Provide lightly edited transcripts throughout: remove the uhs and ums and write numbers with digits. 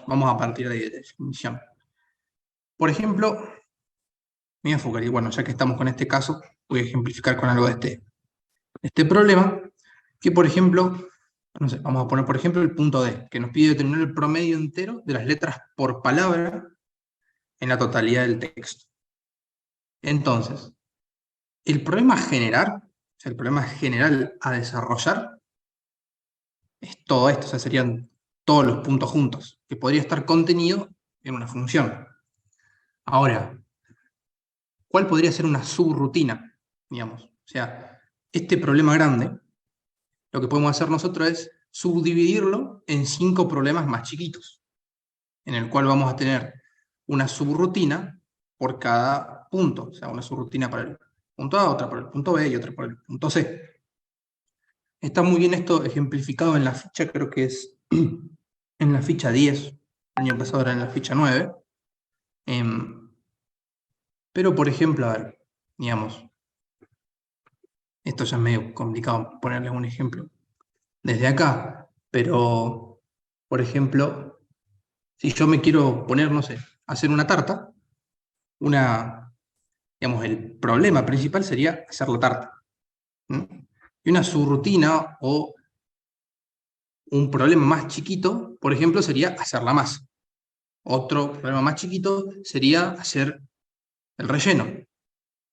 vamos a partir de definición. Por ejemplo, me voy a enfocar, y bueno, ya que estamos con este caso, voy a ejemplificar con algo de este problema, que por ejemplo, no sé, vamos a poner por ejemplo el punto D, que nos pide determinar el promedio entero de las letras por palabra en la totalidad del texto. Entonces, el problema a generar, o sea, el problema general a desarrollar, es todo esto, o sea, serían todos los puntos juntos, que podría estar contenido en una función. Ahora, ¿cuál podría ser una subrutina? Digamos, o sea, este problema grande, lo que podemos hacer nosotros es subdividirlo en 5 problemas más chiquitos, en el cual vamos a tener una subrutina por cada punto, o sea, una subrutina para el punto A, otra para el punto B y otra para el punto C. Está muy bien esto ejemplificado en la ficha, creo que es en la ficha 10, el año pasado era en la ficha 9. Pero, por ejemplo, a ver, digamos, esto ya es medio complicado ponerles un ejemplo desde acá, pero, por ejemplo, si yo me quiero poner, no sé, hacer una tarta, digamos, el problema principal sería hacer la tarta. Y una subrutina o un problema más chiquito, por ejemplo, sería hacer la masa. Otro problema más chiquito sería hacer el relleno.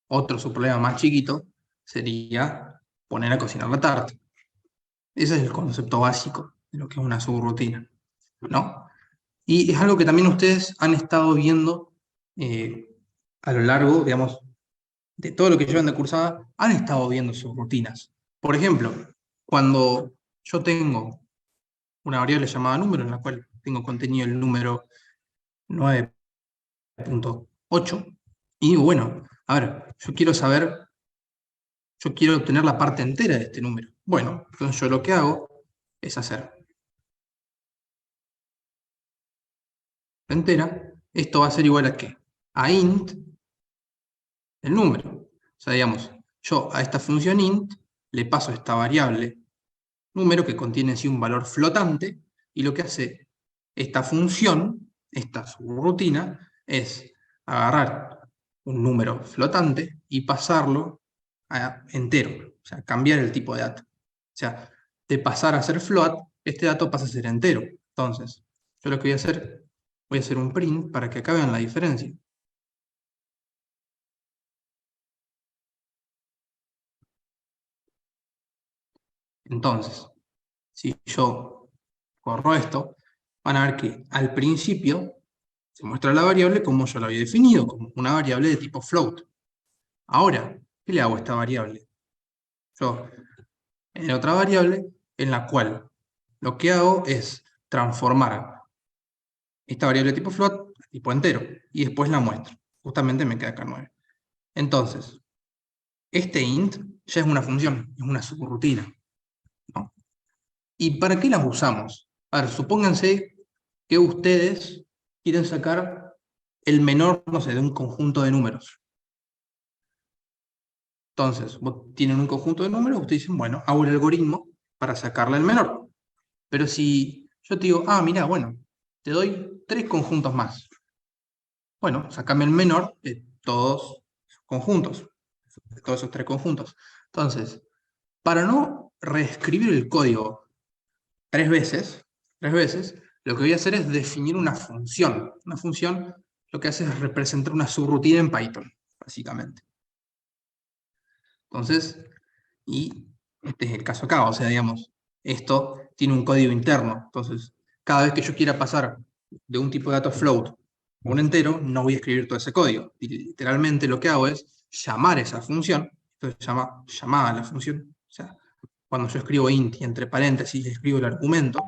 Otro subproblema más chiquito sería poner a cocinar la tarta. Ese es el concepto básico de lo que es una subrutina, ¿no? Y es algo que también ustedes han estado viendo a lo largo, digamos, de todo lo que llevan de cursada, han estado viendo subrutinas. Por ejemplo, cuando yo tengo una variable llamada número, en la cual tengo contenido el número 9.8, y digo, bueno, a ver, yo quiero obtener la parte entera de este número. Bueno, entonces yo lo que hago es hacer entera. Esto va a ser igual a ¿qué? A int, el número. O sea, digamos, yo a esta función int le paso esta variable número que contiene en sí un valor flotante, y lo que hace esta función, esta subrutina, es agarrar un número flotante y pasarlo a entero, o sea, cambiar el tipo de dato. O sea, de pasar a ser float, este dato pasa a ser entero. Entonces, yo lo que voy a hacer un print para que acá vean la diferencia. Entonces, si yo corro esto, van a ver que al principio se muestra la variable como yo la había definido, como una variable de tipo float. Ahora, ¿qué le hago a esta variable? Yo, en otra variable, en la cual lo que hago es transformar esta variable de tipo float a tipo entero, y después la muestro. Justamente me queda acá 9. Entonces, este int ya es una función, es una subrutina, ¿no? ¿Y para qué las usamos? A ver, supónganse que ustedes quieren sacar el menor, no sé, de un conjunto de números. Entonces, vos tienen un conjunto de números, ustedes dicen, bueno, hago el algoritmo para sacarle el menor. Pero si yo te digo, ah, mira, bueno, te doy 3 conjuntos más. Bueno, sacame el menor de todos esos conjuntos, de todos esos 3 conjuntos. Entonces, para no reescribir el código 3 veces, lo que voy a hacer es definir una función. Una función lo que hace es representar una subrutina en Python, básicamente. Entonces, y este es el caso acá, o sea, digamos, esto tiene un código interno. Entonces, cada vez que yo quiera pasar de un tipo de dato float a un entero, no voy a escribir todo ese código. Y literalmente lo que hago es llamar esa función, esto se llama llamada a la función. O sea, cuando yo escribo int y entre paréntesis le escribo el argumento,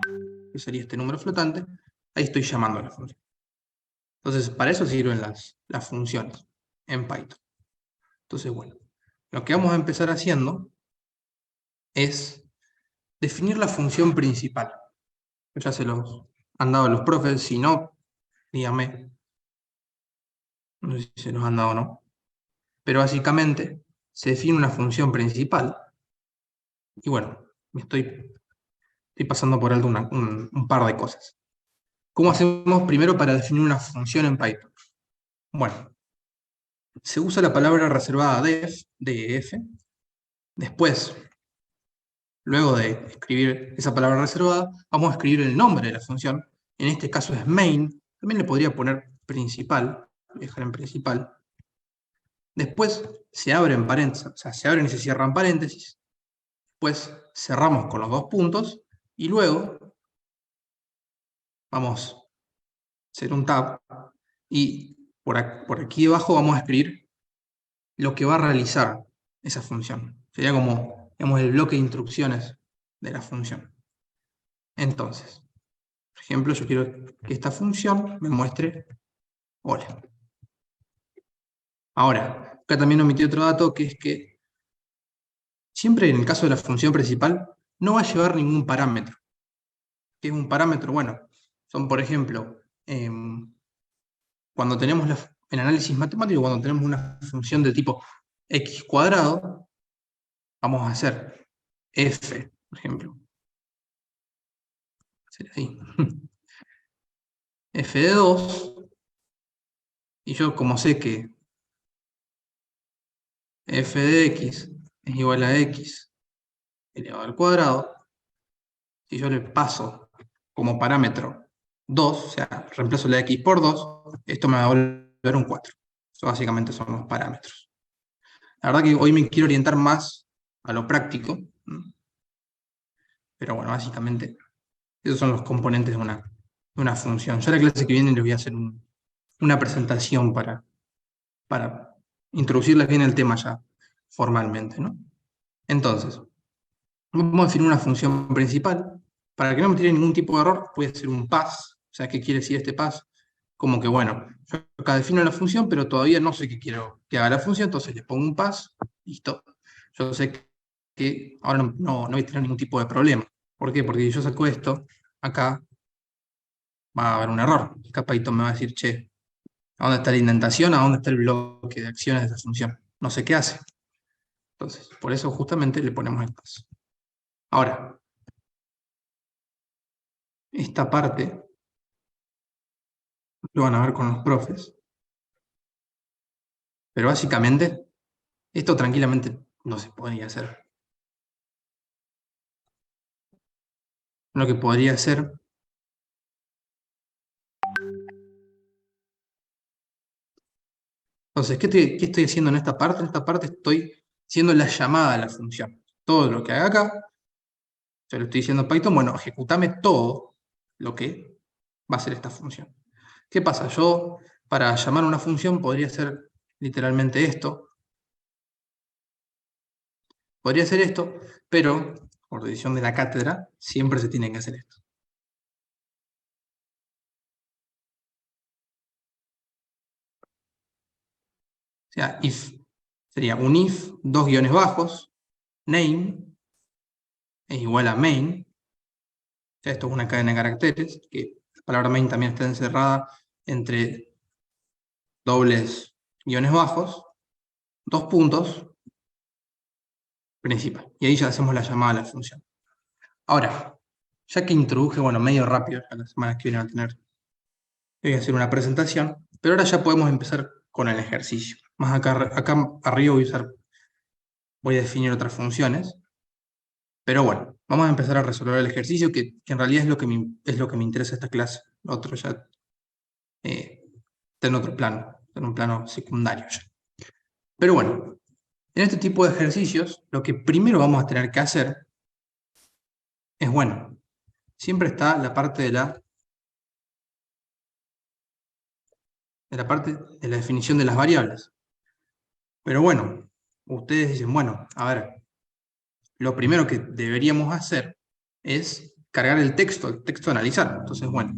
que sería este número flotante, ahí estoy llamando a la función. Entonces, para eso sirven las funciones en Python. Entonces, bueno, lo que vamos a empezar haciendo es definir la función principal. Ya se los han dado los profes, si no, dígame, no sé si se los han dado o no. Pero básicamente se define una función principal, y bueno, estoy pasando por alto un par de cosas. ¿Cómo hacemos primero para definir una función en Python? Bueno, se usa la palabra reservada def. Después, luego de escribir esa palabra reservada, vamos a escribir el nombre de la función. En este caso es main. También le podría poner principal, dejar en principal. Después se abren paréntesis, o sea, se abren y se cierran paréntesis. Después cerramos con los dos puntos y luego vamos a hacer un tab y por aquí debajo vamos a escribir lo que va a realizar esa función. Sería como, digamos, el bloque de instrucciones de la función. Entonces, por ejemplo, yo quiero que esta función me muestre hola. Ahora, acá también omití otro dato, que es que siempre en el caso de la función principal no va a llevar ningún parámetro. ¿Qué es un parámetro? Bueno, son, por ejemplo, cuando tenemos el análisis matemático, cuando tenemos una función de tipo x cuadrado, vamos a hacer f, por ejemplo. Sería así. F de 2, y yo como sé que f de x es igual a x elevado al cuadrado, si yo le paso como parámetro 2, o sea, reemplazo la x por 2, esto me va a volver un 4. Eso básicamente son los parámetros. La verdad que hoy me quiero orientar más a lo práctico, pero bueno, básicamente esos son los componentes de una función. Ya la clase que viene les voy a hacer una presentación para introducirles bien el tema ya formalmente, ¿no? Entonces, vamos a definir una función principal. Para que no me tire ningún tipo de error, voy a hacer un pass. O sea, ¿qué quiere decir este pass? Como que, bueno, yo acá defino la función, pero todavía no sé qué quiero que haga la función, entonces le pongo un pass, listo. Yo sé que ahora no voy a tener ningún tipo de problema. ¿Por qué? Porque si yo saco esto, acá va a haber un error. Acá Python me va a decir, che, ¿a dónde está la indentación? ¿A dónde está el bloque de acciones de esta función? No sé qué hace. Entonces, por eso justamente le ponemos el pass. Ahora, esta parte lo van a ver con los profes, pero básicamente esto tranquilamente no se podría hacer. Lo que podría hacer, entonces, ¿qué estoy haciendo en esta parte? En esta parte estoy haciendo la llamada a la función. Todo lo que haga acá, yo le estoy diciendo a Python, bueno, ejecutame todo lo que va a hacer esta función. ¿Qué pasa? Yo, para llamar a una función, podría hacer literalmente esto. Podría hacer esto, pero, por decisión de la cátedra, siempre se tiene que hacer esto. O sea, if sería un if, dos guiones bajos, name es igual a main. O sea, esto es una cadena de caracteres, que la palabra main también está encerrada entre dobles guiones bajos, dos puntos, principal. Y ahí ya hacemos la llamada a la función. Ahora, ya que introduje, bueno, medio rápido, ya las semanas que vienen a tener, voy a hacer una presentación, pero ahora ya podemos empezar con el ejercicio. Más acá arriba voy a definir otras funciones. Pero bueno, vamos a empezar a resolver el ejercicio, que en realidad es lo que me interesa esta clase. Lo otro ya está en otro plano, está en un plano secundario ya. Pero bueno, en este tipo de ejercicios, lo que primero vamos a tener que hacer es, bueno, siempre está la parte de la parte de la definición de las variables. Pero bueno, ustedes dicen, bueno, a ver, lo primero que deberíamos hacer es cargar el texto a analizar. Entonces, bueno,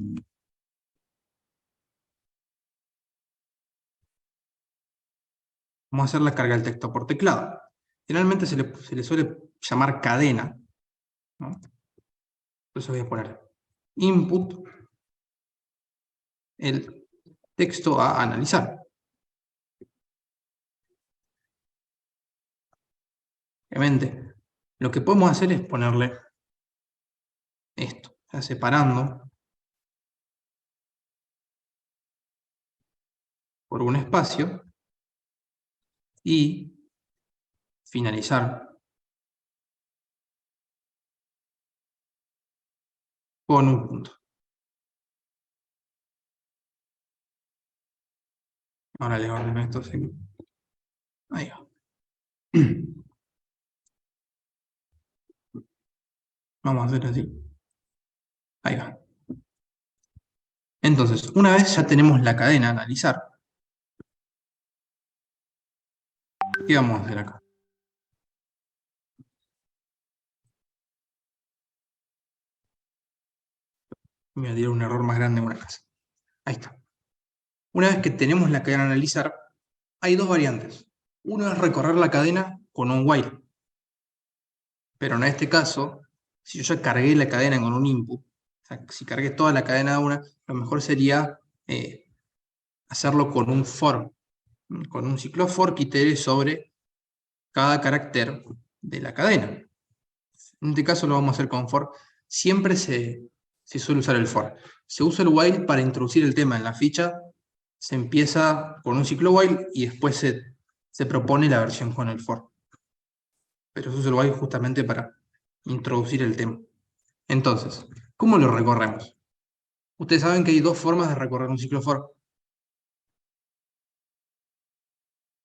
vamos a hacer la carga del texto por teclado. Generalmente se le suele llamar cadena, ¿no? Por eso voy a poner input, el texto a analizar. Obviamente, lo que podemos hacer es ponerle esto, o sea, separando por un espacio y finalizar con un punto. Ahora le ordeno esto así. Ahí va. Vamos a hacer así. Ahí va. Entonces, una vez ya tenemos la cadena a analizar, ¿qué vamos a hacer acá? Me voy a tirar un error más grande en una casa. Ahí está. Una vez que tenemos la cadena a analizar, hay dos variantes. Uno es recorrer la cadena con un while. Pero en este caso, si yo ya cargué la cadena con un input, o sea, si cargué toda la cadena de una, lo mejor sería hacerlo con un for, con un ciclo for que itere sobre cada carácter de la cadena. En este caso lo vamos a hacer con for. Siempre se suele usar el for. Se usa el while para introducir el tema en la ficha. Se empieza con un ciclo while y después se propone la versión con el for. Pero se usa el while justamente para introducir el tema. Entonces, ¿cómo lo recorremos? Ustedes saben que hay dos formas de recorrer un ciclo for.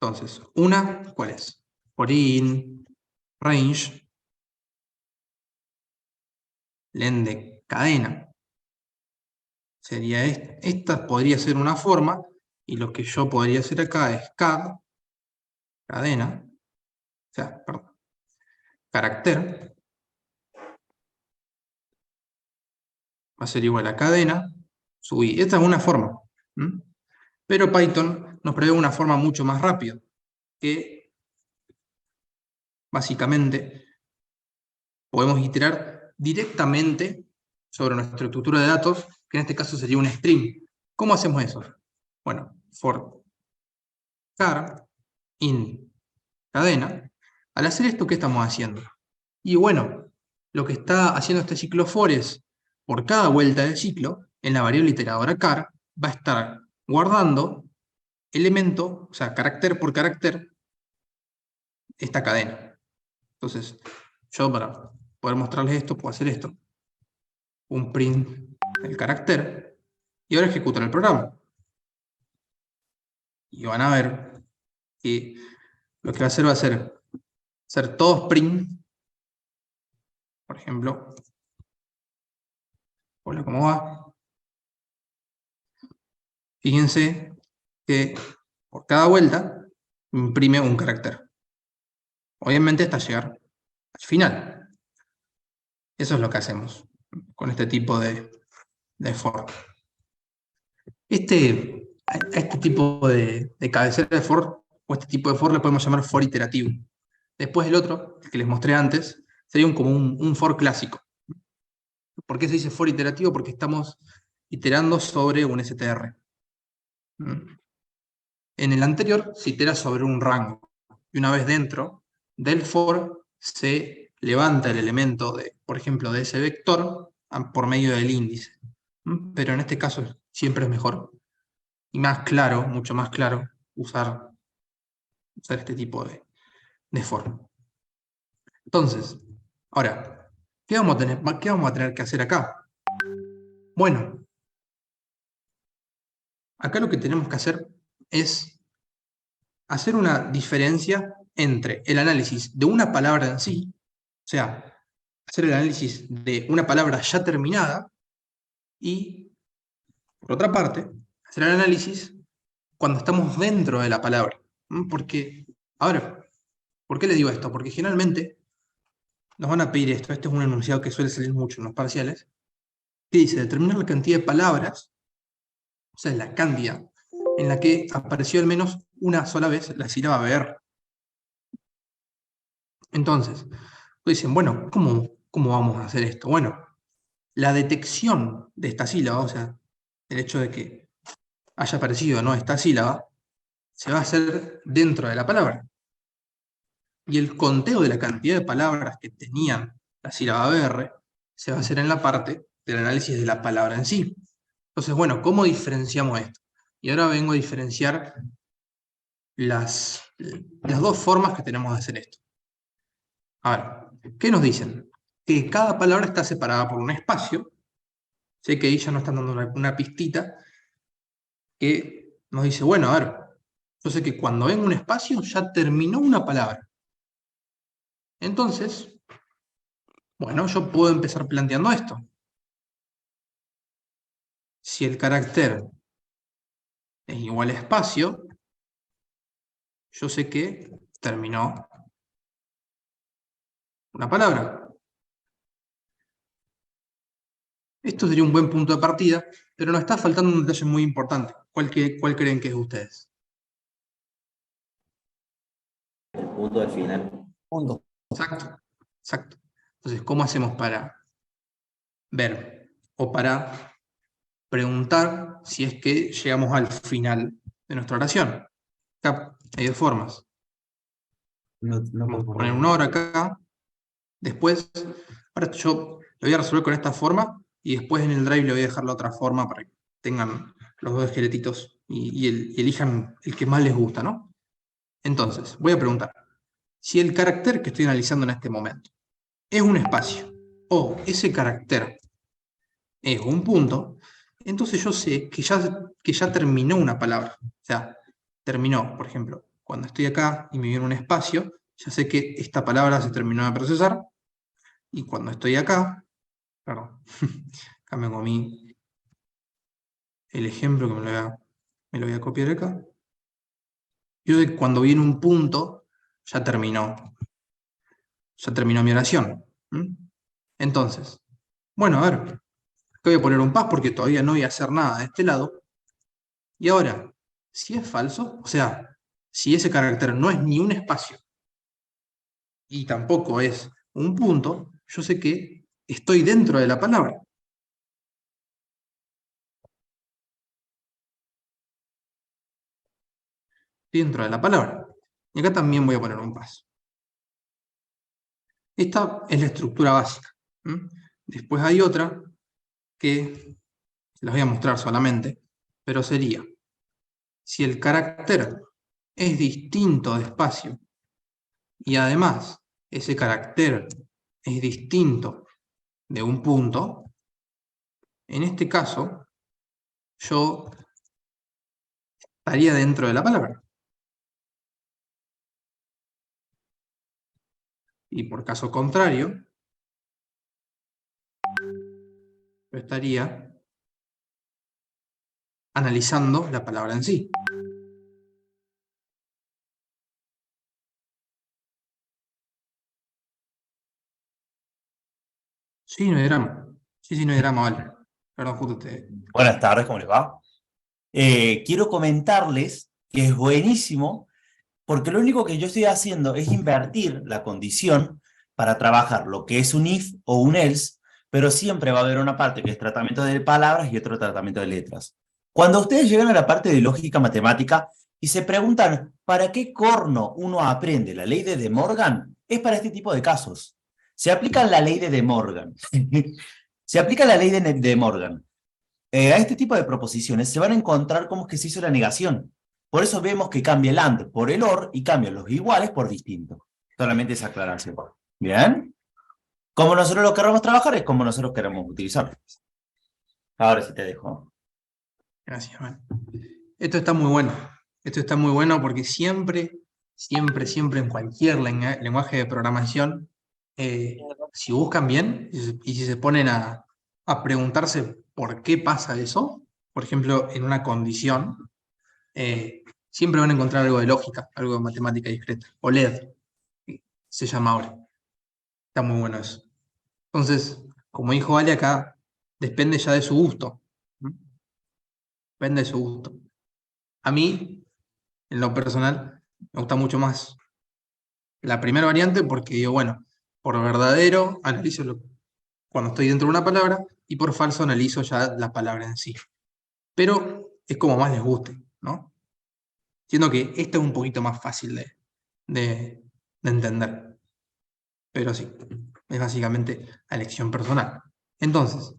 Entonces, una, ¿cuál es? For in, range, len de cadena. Sería esta podría ser una forma, y lo que yo podría hacer acá es cadena, o sea, perdón, carácter, va a ser igual a cadena, subí. Esta es una forma. ¿M? Pero Python nos prevé una forma mucho más rápida, que básicamente podemos iterar directamente sobre nuestra estructura de datos, que en este caso sería un string. ¿Cómo hacemos eso? Bueno, for char in cadena. Al hacer esto, ¿qué estamos haciendo? Y bueno, lo que está haciendo este ciclo for es, por cada vuelta del ciclo, en la variable iteradora char, va a estar guardando elemento, o sea, carácter por carácter, esta cadena. Entonces, yo para poder mostrarles esto, puedo hacer esto. Un print del carácter y ahora ejecutar el programa. Y van a ver que lo que va a hacer ser todos print, por ejemplo, hola, ¿cómo va? Fíjense que por cada vuelta imprime un carácter. Obviamente hasta llegar al final. Eso es lo que hacemos con este tipo de for. A este tipo de cabecera de for, o este tipo de for le podemos llamar for iterativo. Después el otro, el que les mostré antes, sería como un for clásico. ¿Por qué se dice for iterativo? Porque estamos iterando sobre un str. ¿Mm? En el anterior se itera sobre un rango. Y una vez dentro del for se levanta el elemento, por ejemplo, de ese vector por medio del índice. ¿Mm? Pero en este caso siempre es mejor y más claro, mucho más claro, usar este tipo de for. Entonces, ahora, qué vamos a tener que hacer acá? Bueno, acá lo que tenemos que hacer es hacer una diferencia entre el análisis de una palabra en sí, o sea, hacer el análisis de una palabra ya terminada y, por otra parte, hacer el análisis cuando estamos dentro de la palabra. Porque, ahora, ¿por qué le digo esto? Porque generalmente nos van a pedir esto. Este es un enunciado que suele salir mucho en los parciales, que dice determinar la cantidad de palabras, o sea, la cantidad en la que apareció al menos una sola vez la sílaba BR. Entonces, dicen, bueno, ¿cómo vamos a hacer esto? Bueno, la detección de esta sílaba, o sea, el hecho de que haya aparecido no esta sílaba, se va a hacer dentro de la palabra. Y el conteo de la cantidad de palabras que tenían la sílaba BR se va a hacer en la parte del análisis de la palabra en sí. Entonces, bueno, ¿cómo diferenciamos esto? Y ahora vengo a diferenciar las dos formas que tenemos de hacer esto. A ver, ¿qué nos dicen? Que cada palabra está separada por un espacio. Sé que ahí ya nos están dando una pistita que nos dice, bueno, a ver, yo sé que cuando venga un espacio ya terminó una palabra. Entonces, bueno, yo puedo empezar planteando esto. Si el carácter es igual a espacio, yo sé que terminó una palabra. Esto sería un buen punto de partida, pero nos está faltando un detalle muy importante. ¿Cuál creen que es de ustedes? El punto del final. Punto. Exacto, exacto. Entonces, ¿cómo hacemos para ver o para preguntar si es que llegamos al final de nuestra oración? Acá hay dos formas. Vamos a poner una hora acá. Después, ahora yo lo voy a resolver con esta forma y después en el Drive le voy a dejar la otra forma para que tengan los dos esqueletitos y elijan el que más les gusta, ¿no? Entonces, voy a preguntar, si el carácter que estoy analizando en este momento es un espacio o ese carácter es un punto, entonces yo sé que ya terminó una palabra. O sea, terminó, por ejemplo, cuando estoy acá y me viene un espacio, ya sé que esta palabra se terminó de procesar y cuando estoy acá, perdón, acá me comí el ejemplo que me lo voy a copiar acá. Yo sé que cuando viene un punto, ya terminó mi oración. ¿Mm? Entonces, bueno, a ver, acá voy a poner un pas porque todavía no voy a hacer nada de este lado. Y ahora, si es falso, o sea, si ese carácter no es ni un espacio y tampoco es un punto, yo sé que estoy dentro de la palabra. Dentro de la palabra. Y acá también voy a poner un paso. Esta es la estructura básica. ¿Mm? Después hay otra que las voy a mostrar solamente, pero sería, si el carácter es distinto de espacio y además ese carácter es distinto de un punto, en este caso yo estaría dentro de la palabra. Y por caso contrario, yo estaría analizando la palabra en sí. Sí, no hay drama. Sí, sí, no hay drama, vale. Perdón, justo te... Buenas tardes, ¿cómo les va? Quiero comentarles que es buenísimo porque lo único que yo estoy haciendo es invertir la condición para trabajar lo que es un if o un else, pero siempre va a haber una parte que es tratamiento de palabras y otro tratamiento de letras. Cuando ustedes llegan a la parte de lógica matemática y se preguntan ¿para qué corno uno aprende la ley de De Morgan? Es para este tipo de casos. Se aplica la ley de De Morgan. Se aplica la ley de De Morgan. A este tipo de proposiciones se van a encontrar cómo es que se hizo la negación. Por eso vemos que cambia el AND por el OR y cambian los iguales por distinto. Solamente esa aclaración. ¿Bien? Como nosotros lo queremos trabajar es como nosotros queremos utilizarlo. Ahora sí te dejo. Gracias, man. Esto está muy bueno. Esto está muy bueno porque siempre en cualquier lenguaje de programación, si buscan bien y si se ponen a preguntarse por qué pasa eso, por ejemplo, en una condición, siempre van a encontrar algo de lógica, algo de matemática discreta. O LED, se llama ahora. Está muy bueno eso. Entonces, como dijo Ale acá, depende ya de su gusto. ¿Mm? Depende de su gusto. A mí, en lo personal, me gusta mucho más la primera variante porque digo, bueno, por verdadero analizo cuando estoy dentro de una palabra y por falso analizo ya la palabra en sí. Pero es como más les guste, ¿no? Siendo que esta es un poquito más fácil de entender. Pero sí, es básicamente a elección personal. Entonces,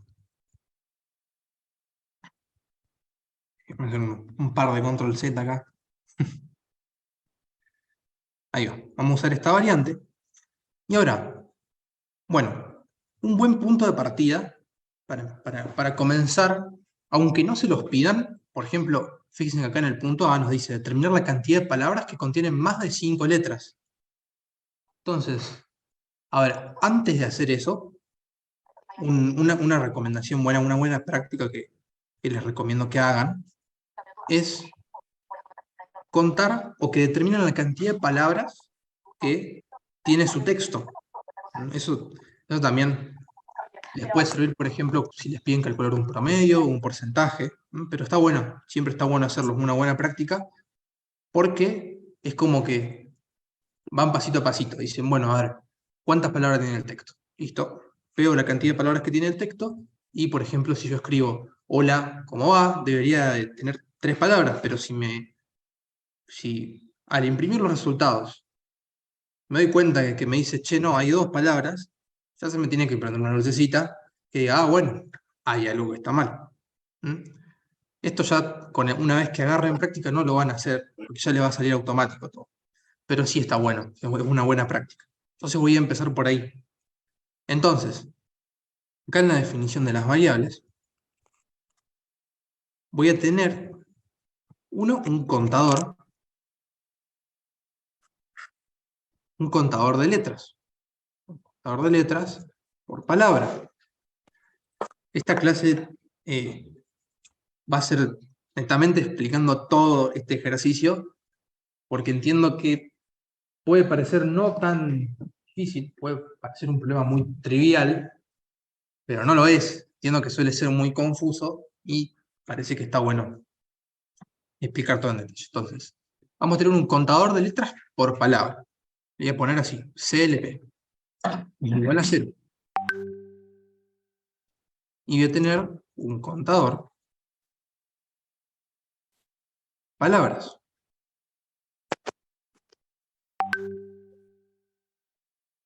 Déjame hacer un par de control Z acá. Ahí va. Vamos a usar esta variante. Y ahora, bueno, un buen punto de partida para comenzar, aunque no se los pidan, por ejemplo, fíjense que acá en el punto A nos dice determinar la cantidad de palabras que contienen más de 5 letras. Entonces, a ver, antes de hacer eso, una recomendación buena, una buena práctica que les recomiendo que hagan, es contar o que determinen la cantidad de palabras que tiene su texto. Eso también les puede servir, por ejemplo, si les piden calcular un promedio o un porcentaje, pero está bueno, siempre está bueno hacerlo, es una buena práctica, porque es como que van pasito a pasito, dicen, bueno, a ver, ¿cuántas palabras tiene el texto? Listo, veo la cantidad de palabras que tiene el texto, y por ejemplo, si yo escribo, hola, ¿cómo va? Debería de tener 3 palabras, pero si al imprimir los resultados me doy cuenta que me dice, che, no, hay 2 palabras, ya se me tiene que prender una lucecita que diga, ah, bueno, hay algo que está mal. ¿Mm? Esto ya, una vez que agarren práctica, no lo van a hacer, porque ya le va a salir automático todo. Pero sí está bueno, es una buena práctica. Entonces voy a empezar por ahí. Entonces, acá en la definición de las variables, voy a tener, un contador de letras. Un contador de letras por palabra. Esta clase va a ser netamente explicando todo este ejercicio, porque entiendo que puede parecer no tan difícil, puede parecer un problema muy trivial, pero no lo es. Entiendo que suele ser muy confuso y parece que está bueno explicar todo en detalle. Entonces, vamos a tener un contador de letras por palabra. Le voy a poner así, CLP, igual a 0. Y voy a tener un contador palabras.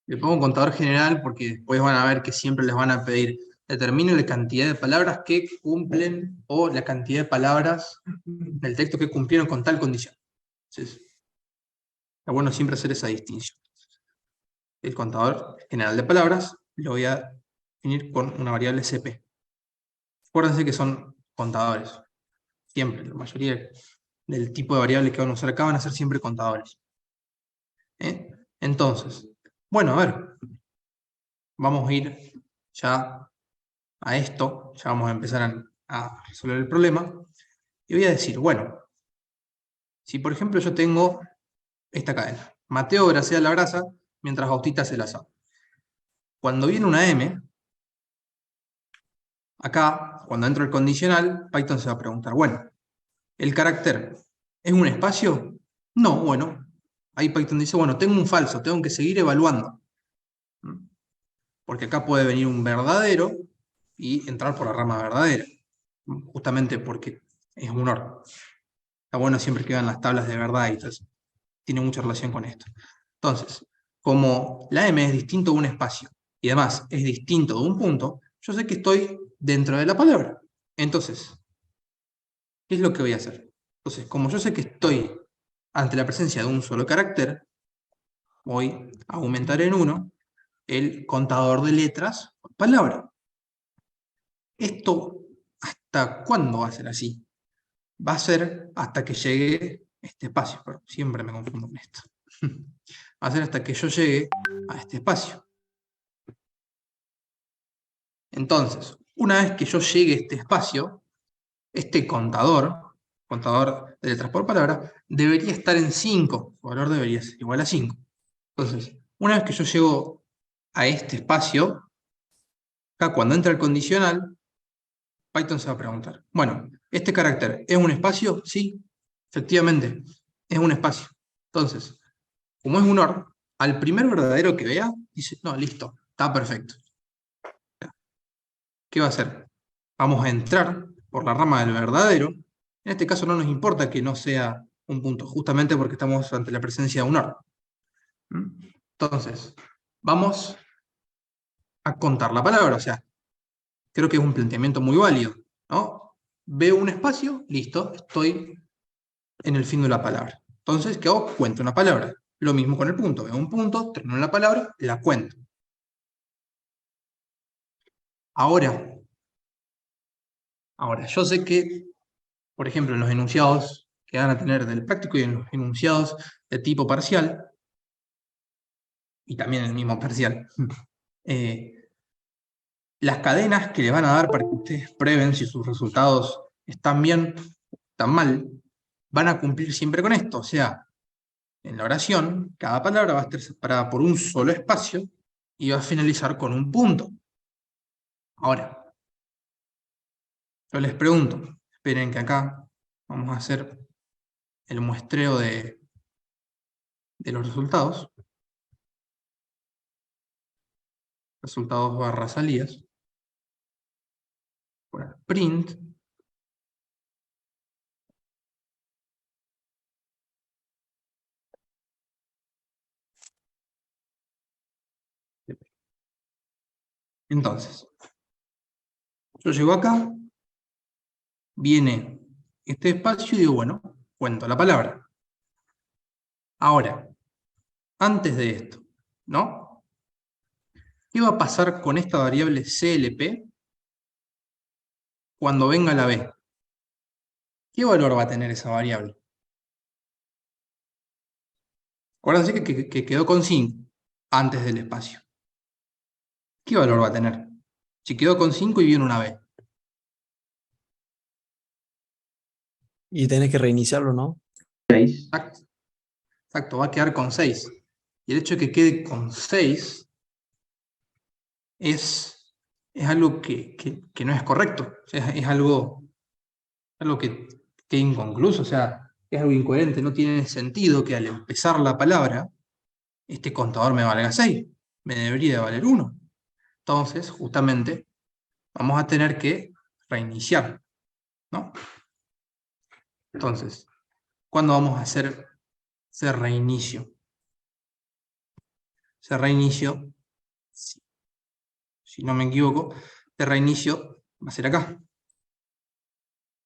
Le pongo un contador general porque después van a ver que siempre les van a pedir determine la cantidad de palabras que cumplen o la cantidad de palabras del texto que cumplieron con tal condición. Entonces, es bueno siempre hacer esa distinción. El contador general de palabras lo voy a definir con una variable CP. Acuérdense que son contadores. Siempre, la mayoría del tipo de variables que van a usar acá van a ser siempre contadores. Entonces, bueno, a ver, vamos a ir ya a esto, ya vamos a empezar a resolver el problema, y voy a decir, bueno, si por ejemplo yo tengo esta cadena, Mateo grasea la brasa mientras Bautista hace el asado. Cuando viene una M, acá, cuando entro el condicional, Python se va a preguntar, bueno, ¿el carácter es un espacio? No, bueno, ahí Python dice, bueno, tengo un falso, tengo que seguir evaluando. Porque acá puede venir un verdadero y entrar por la rama verdadera, justamente porque es un OR. Está bueno siempre que vean las tablas de verdad y entonces tiene mucha relación con esto. Entonces, como la M es distinto de un espacio y además es distinto de un punto, yo sé que estoy dentro de la palabra. Entonces, ¿qué es lo que voy a hacer? Entonces, como yo sé que estoy ante la presencia de un solo carácter, voy a aumentar en 1 el contador de letras por palabra. ¿Esto hasta cuándo va a ser así? Va a ser hasta que llegue este espacio, pero siempre me confundo con esto. Va a ser hasta que yo llegue a este espacio. Entonces, una vez que yo llegue a este espacio, este contador de letras por palabra, debería estar en 5. Su valor debería ser igual a 5. Entonces, una vez que yo llego a este espacio, acá cuando entra el condicional, Python se va a preguntar, bueno, ¿este carácter es un espacio? Sí, efectivamente, es un espacio. Entonces, como es un OR, al primer verdadero que vea, dice, no, listo, está perfecto. ¿Qué va a hacer? Vamos a entrar por la rama del verdadero. En este caso no nos importa que no sea un punto, justamente porque estamos ante la presencia de un OR. Entonces, vamos a contar la palabra, o sea, creo que es un planteamiento muy válido, ¿no? veo un espacio, listo, estoy en el fin de la palabra. Entonces, ¿qué hago? Cuento una palabra. Lo mismo con el punto. Veo un punto, termino la palabra, la cuento. Ahora, yo sé que, por ejemplo, en los enunciados que van a tener del práctico y en los enunciados de tipo parcial, y también el mismo parcial, las cadenas que le van a dar para que ustedes prueben si sus resultados están bien o están mal, van a cumplir siempre con esto. O sea, en la oración, cada palabra va a estar separada por un solo espacio y va a finalizar con un punto. Ahora, yo les pregunto, esperen que acá vamos a hacer el muestreo de los resultados. Resultados barra salidas. Bueno, print. Entonces, yo llego acá, viene este espacio y digo, bueno, cuento la palabra. Ahora, antes de esto, ¿no? ¿Qué va a pasar con esta variable CLP cuando venga la B? ¿Qué valor va a tener esa variable? Acuérdense que quedó con 5 antes del espacio. ¿Qué valor va a tener? Si quedó con 5 y viene una B. Y tenés que reiniciarlo, ¿no? 6. Exacto, exacto, va a quedar con 6. Y el hecho de que quede con 6 es algo que no es correcto. O sea, es algo que es inconcluso, o sea, es algo incoherente. No tiene sentido que al empezar la palabra, este contador me valga 6. Me debería de valer 1. Entonces, justamente, vamos a tener que reiniciar, ¿no? Entonces, ¿cuándo vamos a hacer ese reinicio? Ese reinicio, si no me equivoco, ese reinicio va a ser acá.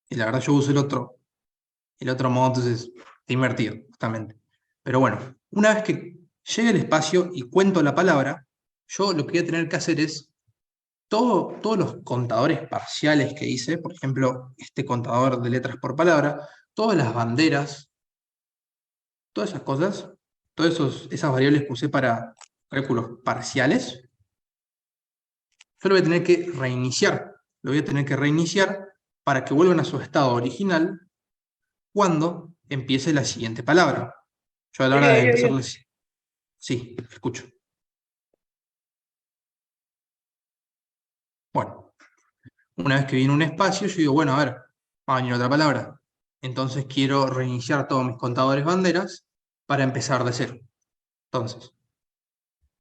Y la verdad yo uso el otro modo, entonces está invertido, justamente. Pero bueno, una vez que llegue el espacio y cuento la palabra, yo lo que voy a tener que hacer es todos los contadores parciales que hice, por ejemplo, este contador de letras por palabra, todas las banderas, todas esas cosas, esas variables que usé para cálculos parciales, yo lo voy a tener que reiniciar. Lo voy a tener que reiniciar para que vuelvan a su estado original cuando empiece la siguiente palabra. Yo a la hora de empezarles... Sí, escucho. Bueno, una vez que viene un espacio, yo digo, bueno, a ver, va a venir otra palabra. Entonces quiero reiniciar todos mis contadores banderas para empezar de cero. Entonces,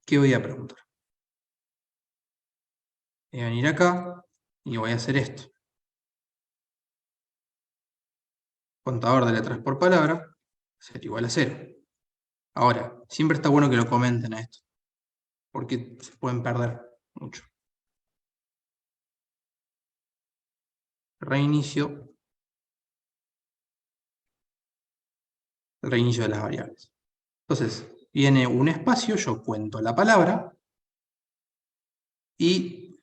¿qué voy a preguntar? Voy a venir acá y voy a hacer esto. Contador de letras por palabra, ser igual a 0. Ahora, siempre está bueno que lo comenten a esto, porque se pueden perder mucho. Reinicio, el reinicio de las variables. Entonces, viene un espacio, yo cuento la palabra, y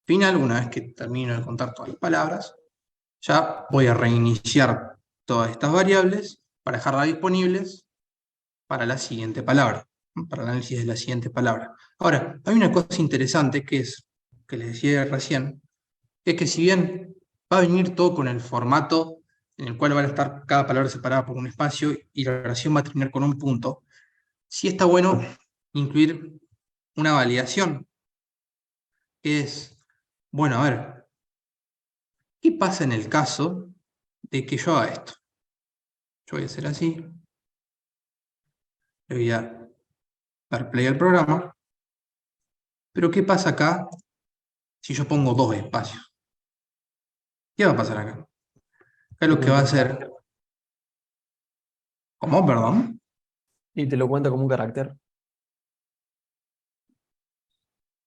final, una vez que termino de contar todas las palabras, ya voy a reiniciar todas estas variables para dejarlas disponibles para la siguiente palabra, ¿no? Para el análisis de la siguiente palabra. Ahora, hay una cosa interesante que les decía recién, es que si bien va a venir todo con el formato en el cual va a estar cada palabra separada por un espacio y la oración va a terminar con un punto, sí está bueno incluir una validación, que es, bueno, a ver, ¿qué pasa en el caso de que yo haga esto? Yo voy a hacer así, le voy a dar play al programa, pero ¿qué pasa acá si yo pongo dos espacios? ¿Qué va a pasar acá? Acá lo que va a hacer... ¿Cómo? Perdón. Y te lo cuenta como un carácter.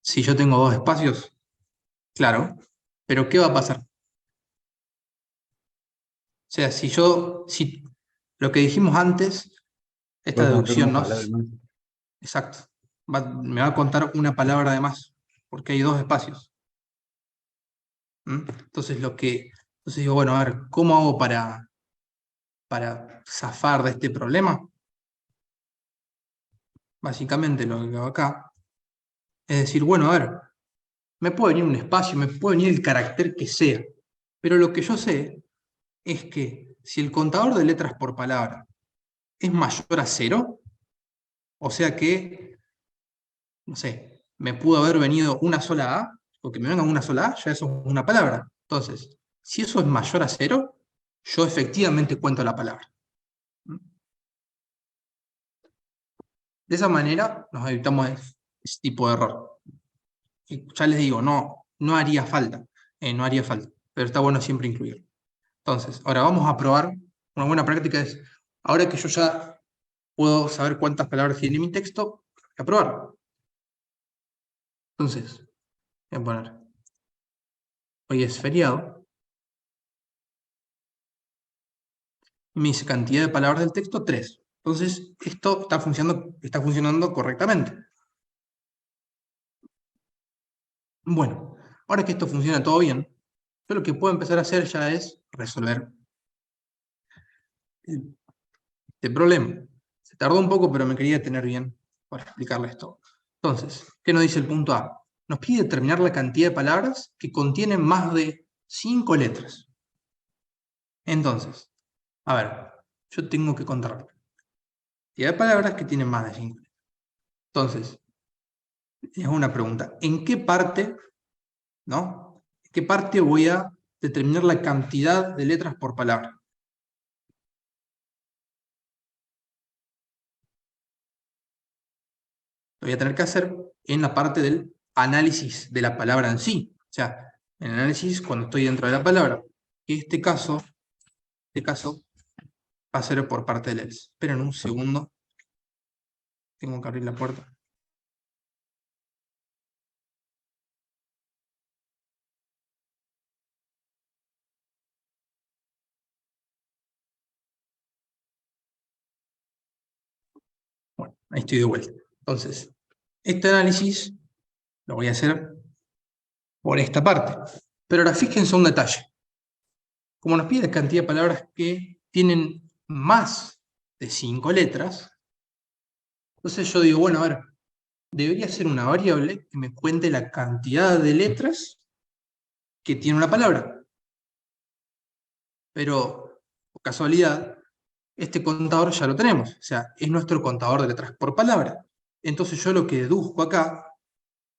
Si yo tengo dos espacios, claro, pero ¿qué va a pasar? sea, si lo que dijimos antes, esta Puedes contar deducción, una ¿no? palabra más. Exacto. Me va a contar una palabra de más, porque hay dos espacios. ¿Mm? Entonces digo, bueno, a ver, ¿cómo hago para zafar de este problema? Básicamente lo que hago acá es decir, bueno, a ver, me puede venir un espacio, me puede venir el carácter que sea, pero lo que yo sé es que si el contador de letras por palabra es mayor a 0, o sea que, no sé, me pudo haber venido una sola A, o que me venga una sola A, ya eso es una palabra. Entonces, si eso es mayor a 0, yo efectivamente cuento la palabra. De esa manera nos evitamos ese tipo de error. Y ya les digo, no haría falta, no haría falta, pero está bueno siempre incluirlo. Entonces, ahora vamos a probar. Una buena práctica es, ahora que yo ya puedo saber cuántas palabras tiene mi texto, voy a probar. Entonces, voy a poner, hoy es feriado, y me dice cantidad de palabras del texto, 3. Entonces, esto está funcionando correctamente. Bueno, ahora que esto funciona todo bien, yo lo que puedo empezar a hacer ya es resolver este problema. Se tardó un poco, pero me quería tener bien para explicarles esto. Entonces, ¿qué nos dice el punto A? Nos pide determinar la cantidad de palabras que contienen más de 5 letras. Entonces, a ver, yo tengo que contar la cantidad de palabras que tienen más de 5 letras. Entonces, es una pregunta. ¿En qué parte, no? ¿En qué parte voy a determinar la cantidad de letras por palabra? Lo voy a tener que hacer en la parte del análisis de la palabra en sí. O sea, en el análisis cuando estoy dentro de la palabra. Este caso va a ser por parte del else. Esperen un segundo. Tengo que abrir la puerta. Bueno, ahí estoy de vuelta. Entonces, este análisis lo voy a hacer por esta parte. Pero ahora fíjense un detalle. Como nos pide la cantidad de palabras que tienen más de 5 letras, entonces yo digo, bueno, a ver, debería ser una variable que me cuente la cantidad de letras que tiene una palabra. Pero, por casualidad, este contador ya lo tenemos. O sea, es nuestro contador de letras por palabra. Entonces yo lo que deduzco acá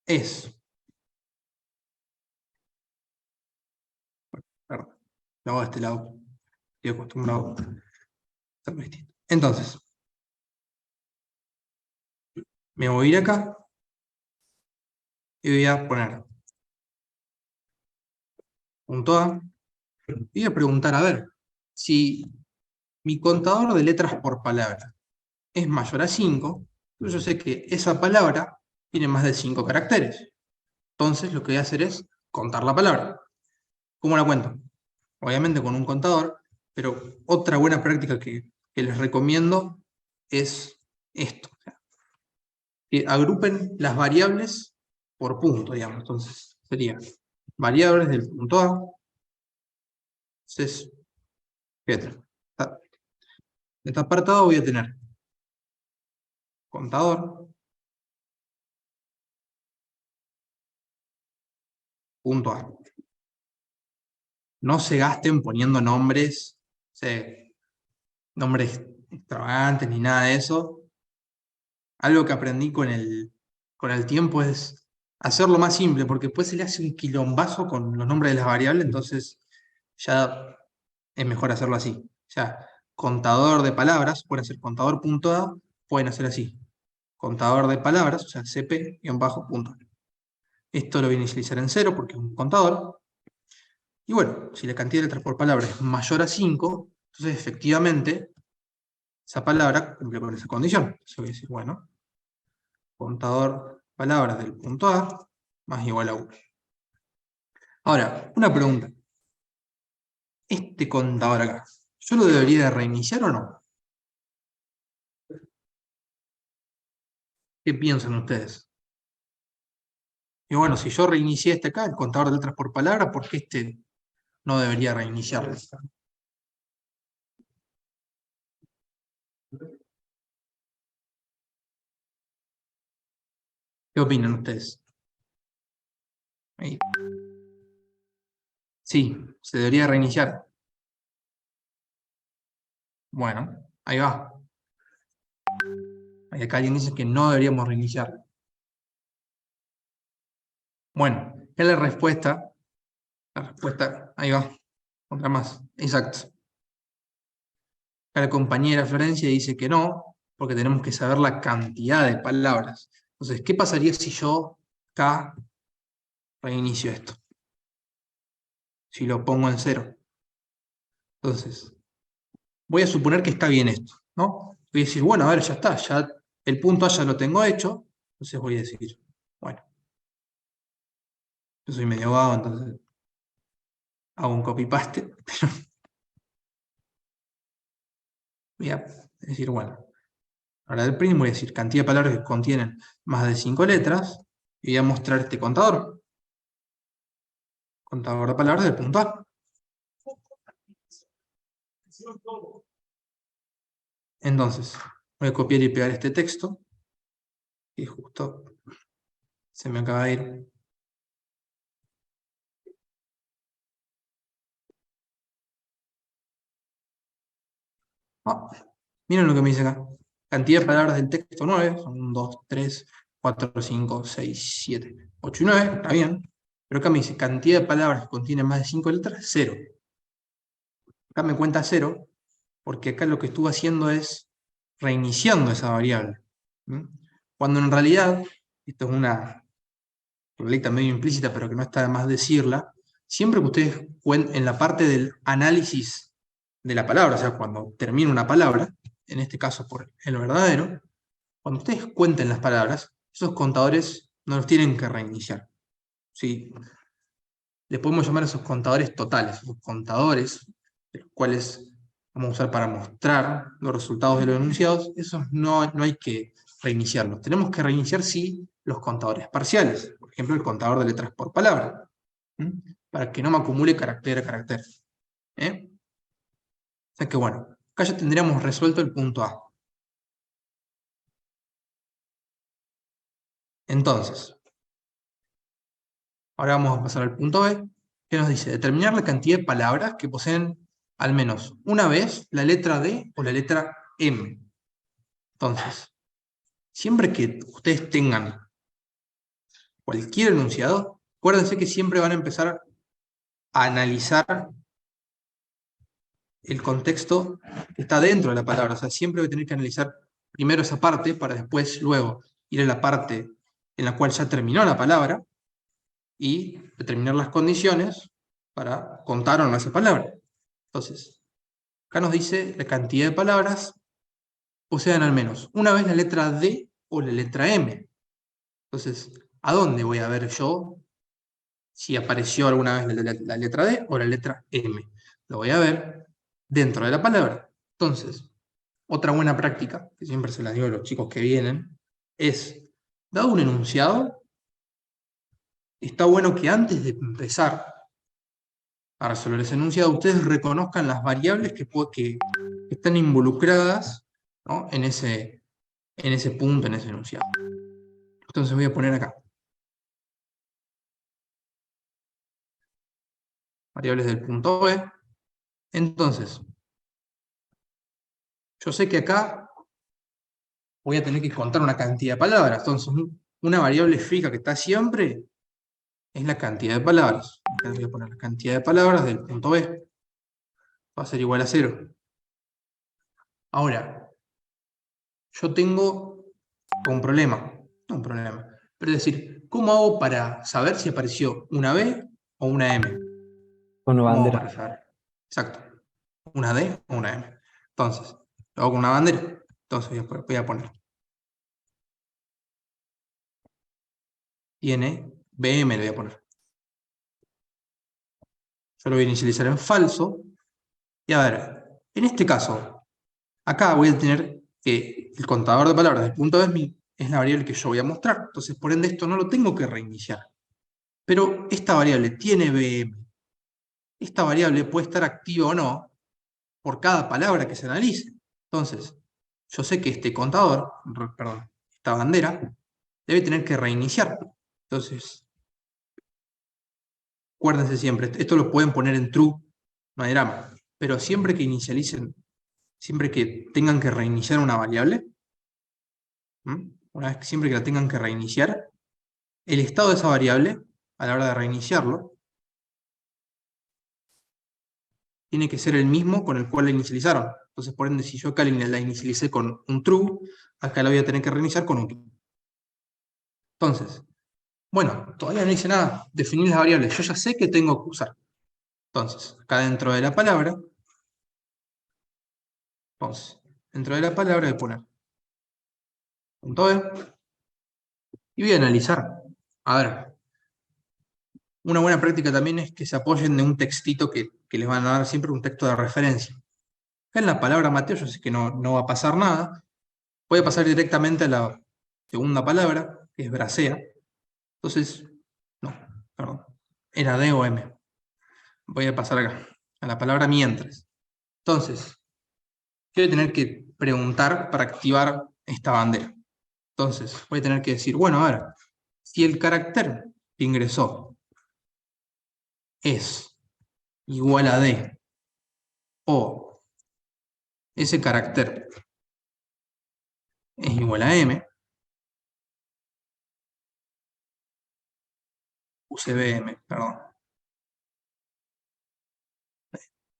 es... Perdón, lo hago de este lado. Estoy acostumbrado a hacerlo distinto. Entonces, me voy a ir acá y voy a poner punto A y voy a preguntar, a ver, si mi contador de letras por palabra es mayor a 5, yo sé que esa palabra tiene más de 5 caracteres. Entonces lo que voy a hacer es contar la palabra. ¿Cómo la cuento? Obviamente con un contador, pero otra buena práctica que les recomiendo es esto. O sea, que agrupen las variables por punto, digamos. Entonces sería variables del punto A. Entonces, fíjate, en este apartado voy a tener contador, punto A. No se gasten poniendo nombres, o sea, nombres extravagantes ni nada de eso. Algo que aprendí con el tiempo es hacerlo más simple, porque después se le hace un quilombazo con los nombres de las variables, entonces ya es mejor hacerlo así. O sea, contador de palabras, pueden ser contador.a, pueden hacer así. Contador de palabras, o sea, cp-punto. Esto lo voy a inicializar en 0 porque es un contador. Y bueno, si la cantidad de letras por palabra es mayor a 5, entonces efectivamente esa palabra cumple con esa condición. Entonces voy a decir, bueno, contador palabras del punto A más igual a 1. Ahora, una pregunta. Este contador acá, ¿yo lo debería de reiniciar o no? ¿Qué piensan ustedes? Y bueno, si yo reinicié este acá, el contador de letras por palabra, ¿por qué este no debería reiniciarlo? ¿Qué opinan ustedes? Ahí. Sí, se debería reiniciar. Bueno, ahí va. Ahí acá alguien dice que no deberíamos reiniciar. Bueno, es la respuesta. La respuesta, ahí va. Otra más. Exacto. Acá la compañera Florencia dice que no, porque tenemos que saber la cantidad de palabras. Entonces, ¿qué pasaría si yo acá reinicio esto? Si lo pongo en 0. Entonces, voy a suponer que está bien esto, ¿no? Voy a decir, bueno, a ver, ya está, ya el punto A ya lo tengo hecho, entonces voy a decir, bueno, yo soy medio vago, entonces hago un copy-paste, pero voy a decir, bueno, ahora del print voy a decir cantidad de palabras que contienen más de 5 letras, y voy a mostrar este contador de palabras del punto A. Entonces, voy a copiar y pegar este texto, y justo se me acaba de ir. Ah, miren lo que me dice acá. Cantidad de palabras del texto 9, son 1, 2, 3, 4, 5, 6, 7, 8 y 9, está bien. Pero acá me dice cantidad de palabras que contienen más de 5 letras, 0. Acá me cuenta 0, porque acá lo que estuve haciendo es reiniciando esa variable. ¿Mm? Cuando en realidad, esto es una regla medio implícita, pero que no está de más decirla, siempre que ustedes en la parte del análisis de la palabra, o sea, cuando termina una palabra, en este caso por el verdadero, cuando ustedes cuenten las palabras, esos contadores no los tienen que reiniciar. ¿Sí? Le podemos llamar a esos contadores totales, esos contadores, los cuales vamos a usar para mostrar los resultados de los enunciados, esos no hay que reiniciarlos. Tenemos que reiniciar, sí, los contadores parciales, por ejemplo, el contador de letras por palabra, ¿m? Para que no me acumule carácter a carácter. ¿Eh? O sea que bueno, acá ya tendríamos resuelto el punto A. Entonces, ahora vamos a pasar al punto B, que nos dice determinar la cantidad de palabras que poseen al menos una vez la letra D o la letra M. Entonces, siempre que ustedes tengan cualquier enunciado, acuérdense que siempre van a empezar a analizar el contexto que está dentro de la palabra. O sea, siempre voy a tener que analizar primero esa parte para después, luego, ir a la parte en la cual ya terminó la palabra y determinar las condiciones para contar o no esa palabra. Entonces, acá nos dice la cantidad de palabras posean al menos una vez la letra D o la letra M. Entonces, ¿a dónde voy a ver yo si apareció alguna vez la letra D o la letra M? Lo voy a ver dentro de la palabra. Entonces, otra buena práctica, que siempre se la digo a los chicos que vienen, es, dado un enunciado, está bueno que antes de empezar a resolver ese enunciado, ustedes reconozcan las variables que están involucradas, ¿no? en ese punto, en ese enunciado. Entonces voy a poner acá variables del punto B. Entonces, yo sé que acá voy a tener que contar una cantidad de palabras. Entonces, una variable fija que está siempre es la cantidad de palabras. Acá voy a poner la cantidad de palabras del punto B. Va a ser igual a 0. Ahora, yo tengo un problema. No un problema. Pero es decir, ¿cómo hago para saber si apareció una B o una M? Con una ¿Cómo hago bandera. para saber? Exacto. ¿Una D o una M? Entonces, lo hago con una bandera. Entonces voy a poner. Tiene BM, le voy a poner. Yo lo voy a inicializar en falso. Y a ver, En este caso, acá voy a tener que el contador de palabras del punto de es la variable que yo voy a mostrar. Entonces, por ende, esto no lo tengo que reiniciar. Pero esta variable tiene BM. Esta variable puede estar activa o no por cada palabra que se analice. Entonces, yo sé que este contador, perdón, esta bandera, debe tener que reiniciar. Entonces, acuérdense siempre, esto lo pueden poner en true, no hay drama. Pero siempre que inicialicen, siempre que tengan que reiniciar una variable, siempre que la tengan que reiniciar, el estado de esa variable, a la hora de reiniciarlo, tiene que ser el mismo con el cual la inicializaron. Entonces, por ende, si yo acá la inicialicé con un true, acá la voy a tener que reiniciar con un true. Entonces, bueno, todavía no hice nada. Definir las variables. Yo ya sé que tengo que usar. Entonces, acá dentro de la palabra, entonces, dentro de la palabra voy a poner punto .e y voy a analizar. A ver, una buena práctica también es que se apoyen de un textito que les van a dar siempre un texto de referencia. Acá en la palabra Mateo yo sé que no va a pasar nada. Voy a pasar directamente a la segunda palabra, que es bracea. Entonces, no, perdón. Era D o M. Voy a pasar acá, a la palabra mientras. Entonces, yo voy a tener que preguntar para activar esta bandera. Entonces, voy a tener que decir, bueno, a ver, si el carácter que ingresó es igual a D, o ese carácter es igual a M, puse BM, perdón.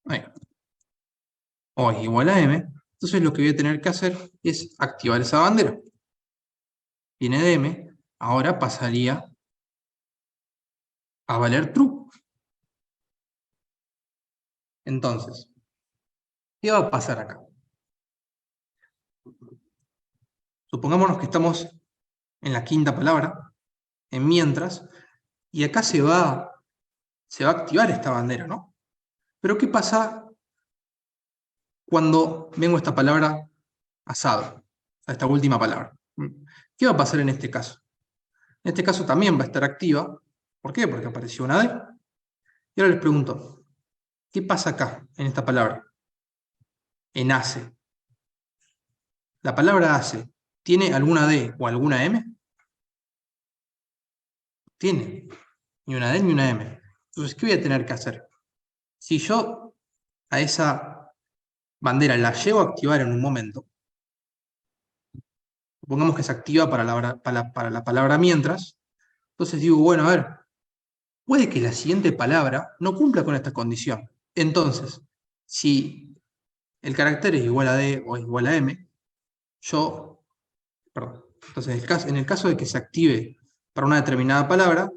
Ahí. O es igual a M, entonces lo que voy a tener que hacer es activar esa bandera. Viene de M, ahora pasaría a valer true. Entonces, ¿qué va a pasar acá? Supongámonos que estamos en la quinta palabra, en mientras, y acá se va a activar esta bandera, ¿no? Pero ¿qué pasa cuando vengo a esta palabra asado? A esta última palabra. ¿Qué va a pasar en este caso? En este caso también va a estar activa. ¿Por qué? Porque apareció una D. Y ahora les pregunto, ¿qué pasa acá, en esta palabra? En hace. ¿La palabra hace tiene alguna D o alguna M? Tiene. Ni una D ni una M. Entonces, ¿qué voy a tener que hacer? Si yo a esa bandera la llevo a activar en un momento, supongamos que se activa para la palabra mientras, entonces digo, bueno, a ver, puede que la siguiente palabra no cumpla con esta condición. Entonces, si el carácter es igual a D o es igual a M, perdón, entonces en el caso de que se active para una determinada palabra,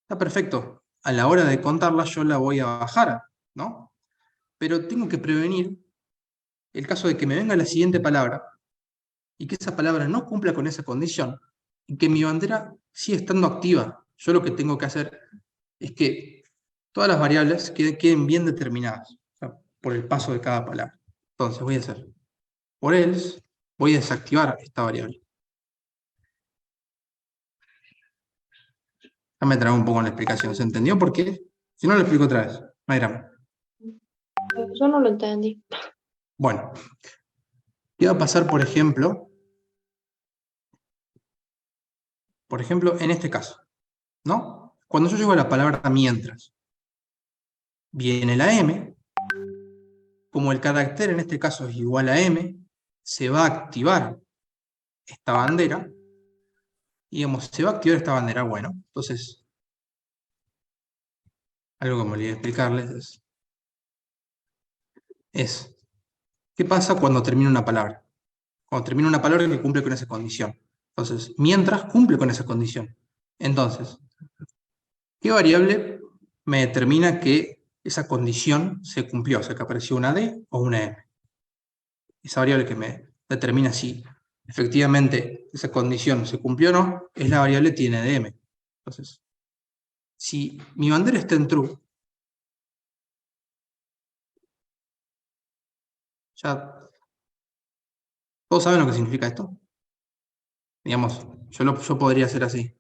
está perfecto. A la hora de contarla yo la voy a bajar, ¿no? Pero tengo que prevenir el caso de que me venga la siguiente palabra y que esa palabra no cumpla con esa condición y que mi bandera siga estando activa. Yo lo que tengo que hacer es que todas las variables queden bien determinadas, o sea, por el paso de cada palabra. Entonces voy a hacer por else, voy a desactivar esta variable. Ya me traigo un poco en la explicación, ¿se entendió por qué? Si no, lo explico otra vez, no hay drama. Yo no lo entendí. Bueno, ¿qué va a pasar, por ejemplo, en este caso? ¿No? Cuando yo llego a la palabra mientras, viene la M, como el carácter en este caso es igual a M, se va a activar esta bandera, y digamos, se va a activar esta bandera, bueno, entonces, algo que me olvidé explicarles es, ¿qué pasa cuando termina una palabra? Cuando termina una palabra que cumple con esa condición. Entonces, mientras cumple con esa condición. Entonces, ¿qué variable me determina que esa condición se cumplió? O sea, que apareció una D o una M. Esa variable que me determina si efectivamente esa condición se cumplió o no, es la variable tiene de M. Entonces, si mi bandera está en true, Ya, ¿todos saben lo que significa esto? Digamos, yo podría hacer así.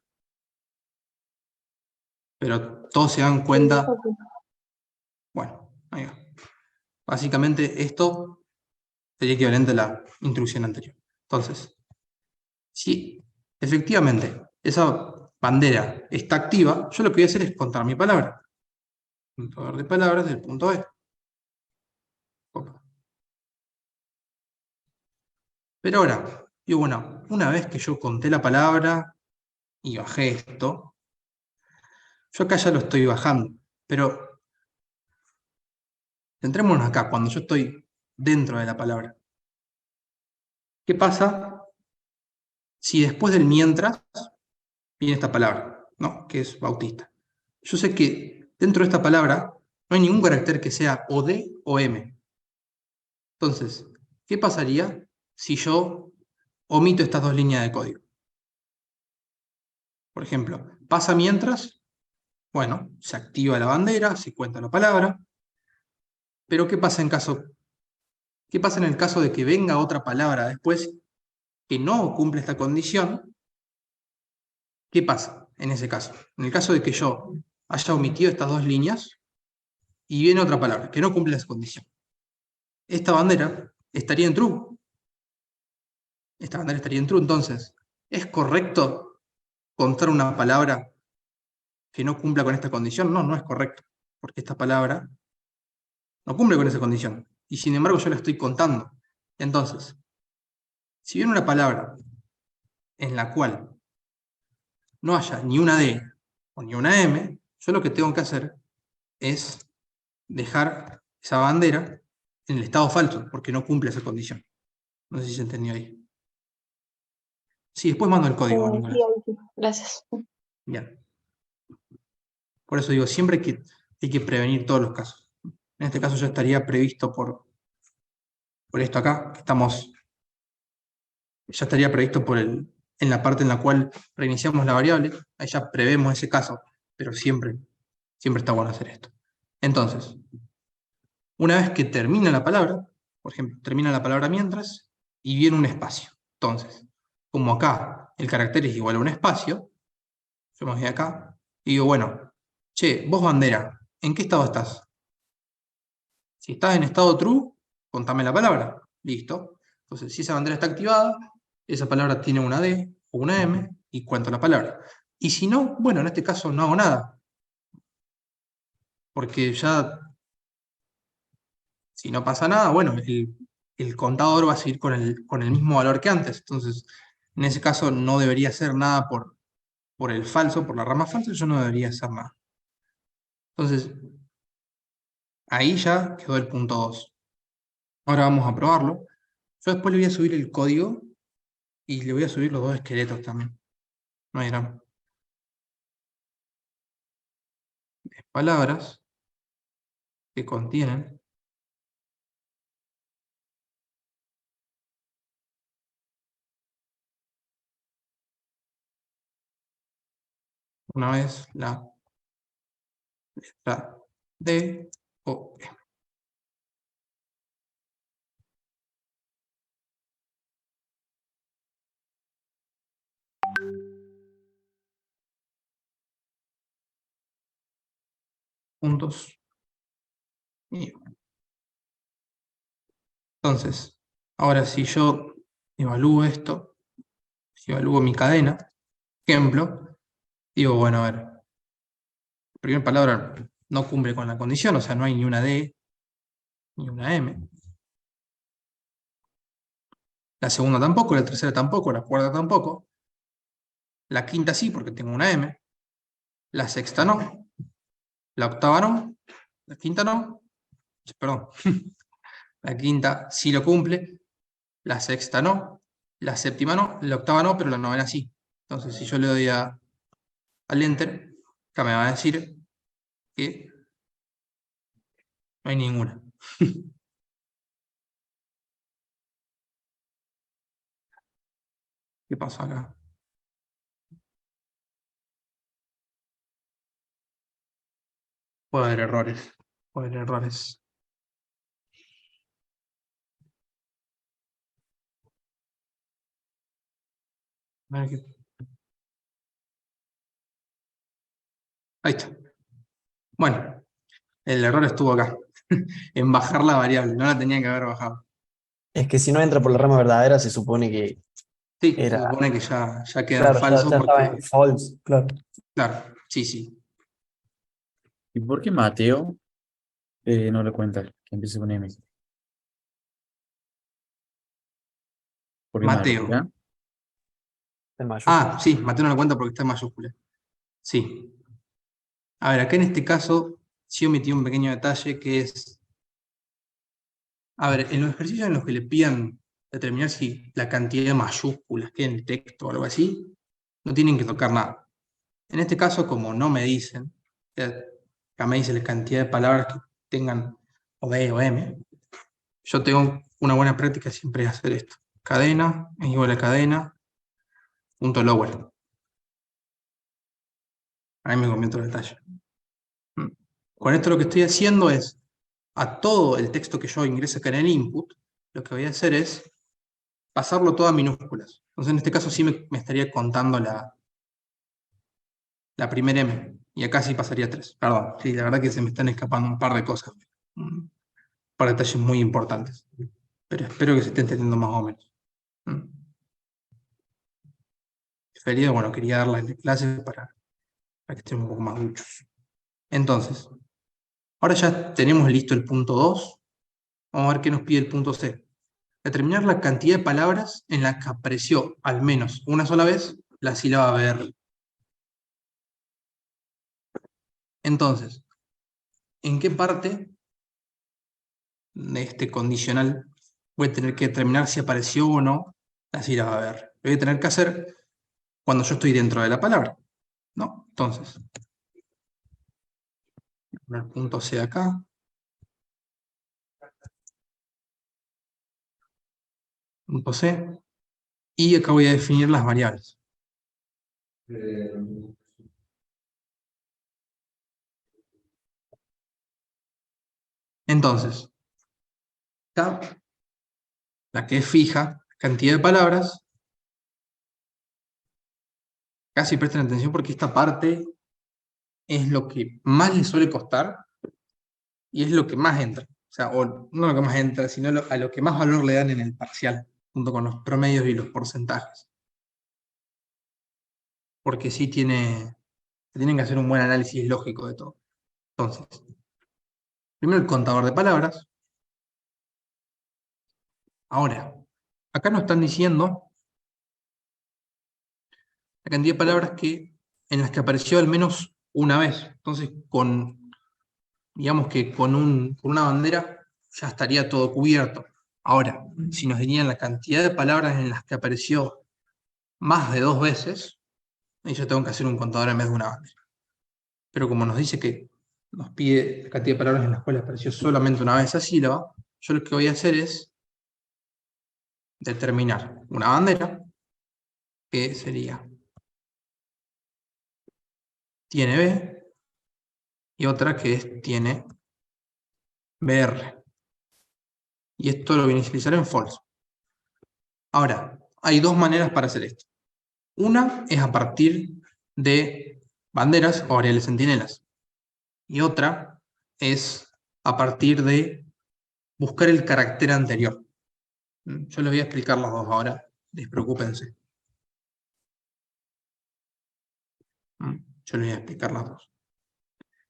Pero todos se dan Sí, cuenta, ok. bueno, ahí va. Básicamente esto sería equivalente a la instrucción anterior. Entonces, si efectivamente esa bandera está activa, yo lo que voy a hacer es contar mi palabra. Contador de palabras del punto E. Opa. Pero ahora, digo, bueno, una vez que yo conté la palabra y bajé esto, yo acá ya lo estoy bajando. Pero centrémonos acá, cuando yo estoy dentro de la palabra. ¿Qué pasa si después del mientras viene esta palabra, ¿no? Que es Bautista? Yo sé que dentro de esta palabra no hay ningún carácter que sea o D o M. Entonces, ¿qué pasaría si yo omito estas dos líneas de código? Por ejemplo, pasa mientras, bueno, se activa la bandera, se cuenta la palabra, pero qué pasa en el caso de que venga otra palabra después que no cumple esta condición? ¿Qué pasa en ese caso? En el caso de que yo haya omitido estas dos líneas y viene otra palabra que no cumple esa condición, esta bandera estaría en true. Esta bandera estaría en true. Entonces, ¿es correcto contar una palabra que no cumpla con esta condición? No, no es correcto, porque esta palabra no cumple con esa condición. Y sin embargo yo la estoy contando. Entonces, si viene una palabra en la cual no haya ni una D o ni una M, yo lo que tengo que hacer es dejar esa bandera en el estado falso, porque no cumple esa condición. No sé si se entendió ahí. Sí, después mando el código, Sí, Nicolás. ahí sí. Gracias. Bien. Por eso digo, siempre hay que prevenir todos los casos. En este caso ya estaría previsto por esto acá, que estamos, ya estaría previsto en la parte en la cual reiniciamos la variable, ahí ya prevemos ese caso, pero siempre está bueno hacer esto. Entonces, una vez que termina la palabra, por ejemplo, termina la palabra mientras y viene un espacio. Entonces, como acá el carácter es igual a un espacio, yo me voy acá y digo, bueno, che, vos bandera, ¿en qué estado estás? Si estás en estado true, contame la palabra. Listo. Entonces, si esa bandera está activada, esa palabra tiene una D o una M y cuento la palabra. Y si no, bueno, en este caso no hago nada, porque ya, si no pasa nada, bueno, el contador va a seguir con el mismo valor que antes. Entonces, en ese caso no debería hacer nada por el falso, por la rama falsa, yo no debería hacer nada. Entonces, ahí ya quedó el punto 2. Ahora vamos a probarlo. Yo después le voy a subir el código y le voy a subir los dos esqueletos también. No hay drama. Palabras que contienen una vez la letra D o E. Puntos. Y entonces, ahora si yo evalúo esto, si evalúo mi cadena, ejemplo, digo, bueno, a ver, la primera palabra no cumple con la condición, o sea, no hay ni una D ni una M. La segunda tampoco, la tercera tampoco, la cuarta tampoco. La quinta sí, porque tengo una M. La sexta no. La octava no. La quinta no. Perdón. La quinta sí lo cumple. La sexta no. La séptima no. La octava no, pero la novena sí. Entonces, si yo le doy al Enter, acá me va a decir que no hay ninguna. ¿Qué pasa acá? Puede haber errores. Puede haber errores. A ver ahí está. Bueno, el error estuvo acá, en bajar la variable, no la tenía que haber bajado. Es que si no entra por la rama verdadera, se supone que Sí, se era. supone que ya queda en Claro, falso ya estaba porque, en false, claro. claro, sí, sí. ¿Y por qué Mateo no le cuenta que empiece con M? ¿Por qué Mateo. María? En mayúscula. Ah, sí, Mateo no lo cuenta porque está en mayúscula. Sí. A ver, acá en este caso, sí omití un pequeño detalle que es, a ver, en los ejercicios en los que le pidan determinar si la cantidad de mayúsculas que hay en el texto o algo así, no tienen que tocar nada. En este caso, como no me dicen, acá me dice la cantidad de palabras que tengan o D o M, yo tengo una buena práctica siempre es hacer esto. Cadena es igual a cadena, punto lower. Ahí me conviene el detalle. Con esto lo que estoy haciendo es, a todo el texto que yo ingrese acá en el input, lo que voy a hacer es pasarlo todo a minúsculas. Entonces en este caso sí me estaría contando la primera M. Y acá sí pasaría 3. Perdón, sí, la verdad que se me están escapando un par de cosas. Un par de detalles muy importantes. Pero espero que se esté entendiendo más o menos. Preferido, bueno, quería darles la clase para que estén un poco más duchos. Entonces, ahora ya tenemos listo el punto 2. Vamos a ver qué nos pide el punto C. Determinar la cantidad de palabras en las que apareció al menos una sola vez la sílaba BR. Entonces, ¿en qué parte de este condicional voy a tener que determinar si apareció o no la sílaba BR? Lo voy a tener que hacer cuando yo estoy dentro de la palabra, ¿no? Entonces, el punto C acá. Punto C. Y acá voy a definir las variables. Entonces, acá, la que es fija, cantidad de palabras, casi presten atención porque esta parte es lo que más les suele costar y es lo que más entra. O sea, o no lo que más entra, sino a lo que más valor le dan en el parcial, junto con los promedios y los porcentajes. Porque sí tienen que hacer un buen análisis lógico de todo. Entonces, primero el contador de palabras. Ahora, acá nos están diciendo la cantidad de palabras en las que apareció al menos una vez. Entonces, digamos que con una bandera ya estaría todo cubierto. Ahora, si nos dirían la cantidad de palabras en las que apareció más de 2 veces, ahí yo tengo que hacer un contador en vez de una bandera. Pero como nos dice que nos pide la cantidad de palabras en las cuales apareció solamente una vez esa sílaba, yo lo que voy a hacer es determinar una bandera, que sería tiene B, y otra que tiene BR. Y esto lo voy a inicializar en false. Ahora, hay dos maneras para hacer esto. Una es a partir de banderas o variables centinelas. Y otra es a partir de buscar el carácter anterior. Yo les voy a explicar las dos ahora, despreocúpense. Yo les voy a explicar las dos.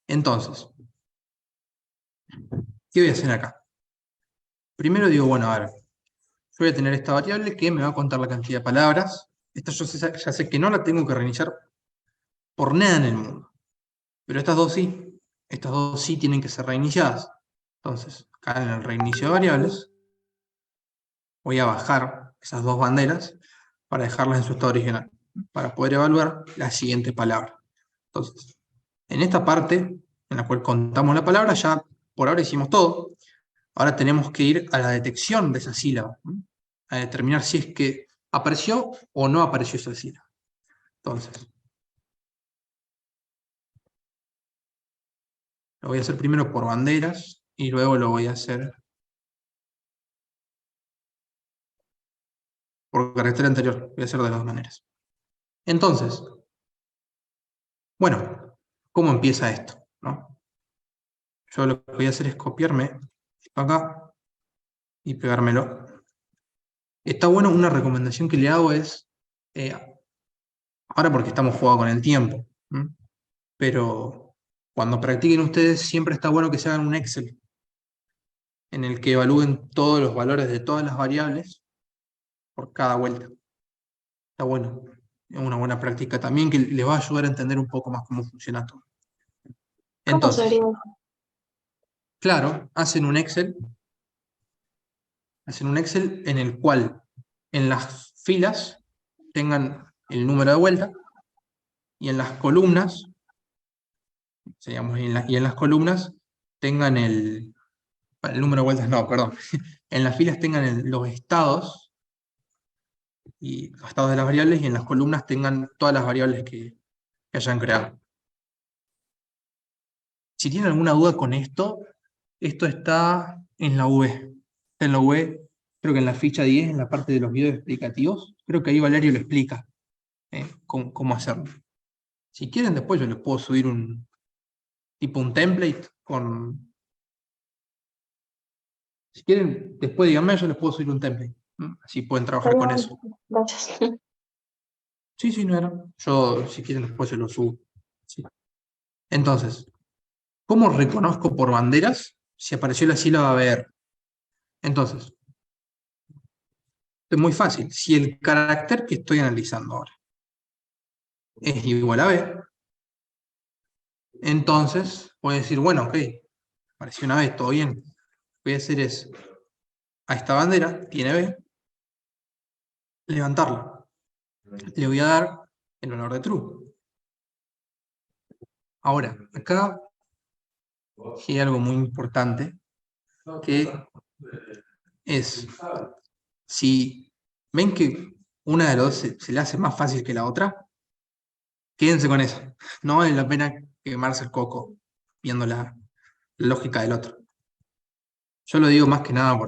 Entonces, ¿qué voy a hacer acá? Primero digo, bueno, a ver, yo voy a tener esta variable que me va a contar la cantidad de palabras. Esta yo ya sé que no la tengo que reiniciar por nada en el mundo. Pero estas dos sí. Estas dos sí tienen que ser reiniciadas. Entonces, acá en el reinicio de variables, voy a bajar esas dos banderas para dejarlas en su estado original, para poder evaluar la siguiente palabra. Entonces, en esta parte en la cual contamos la palabra, ya por ahora hicimos todo. Ahora tenemos que ir a la detección de esa sílaba, a determinar si es que apareció o no apareció esa sílaba. Entonces, lo voy a hacer primero por banderas y luego lo voy a hacer por carácter anterior. Voy a hacer de las dos maneras. Entonces, bueno, ¿cómo empieza esto? ¿No? Yo lo que voy a hacer es copiarme acá y pegármelo. Está bueno, una recomendación que le hago es, ahora porque estamos jugando con el tiempo, ¿m? Pero cuando practiquen ustedes siempre está bueno que se hagan un Excel en el que evalúen todos los valores de todas las variables por cada vuelta. Está bueno, es una buena práctica también que les va a ayudar a entender un poco más cómo funciona todo. ¿Cómo Entonces, sería? claro, hacen un Excel en el cual en las filas tengan el número de vuelta y en las columnas, y en las columnas tengan el número de vueltas, no, perdón, en las filas tengan los estados y los estados de las variables y en las columnas tengan todas las variables que hayan creado. Si tienen alguna duda con esto está en la V. Está en la V, creo que en la ficha 10, en la parte de los videos explicativos, creo que ahí Valerio lo explica, cómo hacerlo. Si quieren, después yo les puedo subir un template con... Si quieren, después díganme, yo les puedo subir un template. Así pueden trabajar con Estaría- eso. Gracias. Sí, sí, no era. Yo, si quieren, después se lo subo. Sí. Entonces, ¿cómo reconozco por banderas si apareció la sílaba BR? Entonces, es muy fácil. Si el carácter que estoy analizando ahora es igual a B, entonces voy a decir, bueno, ok, apareció una B, todo bien. Lo que voy a hacer es, a esta bandera, tiene B, levantarla. Le voy a dar el valor de true. Ahora, acá hay algo muy importante, que es, si ven que una de las dos se le hace más fácil que la otra, quédense con eso. No vale la pena quemarse el coco viendo la lógica del otro. Yo lo digo más que nada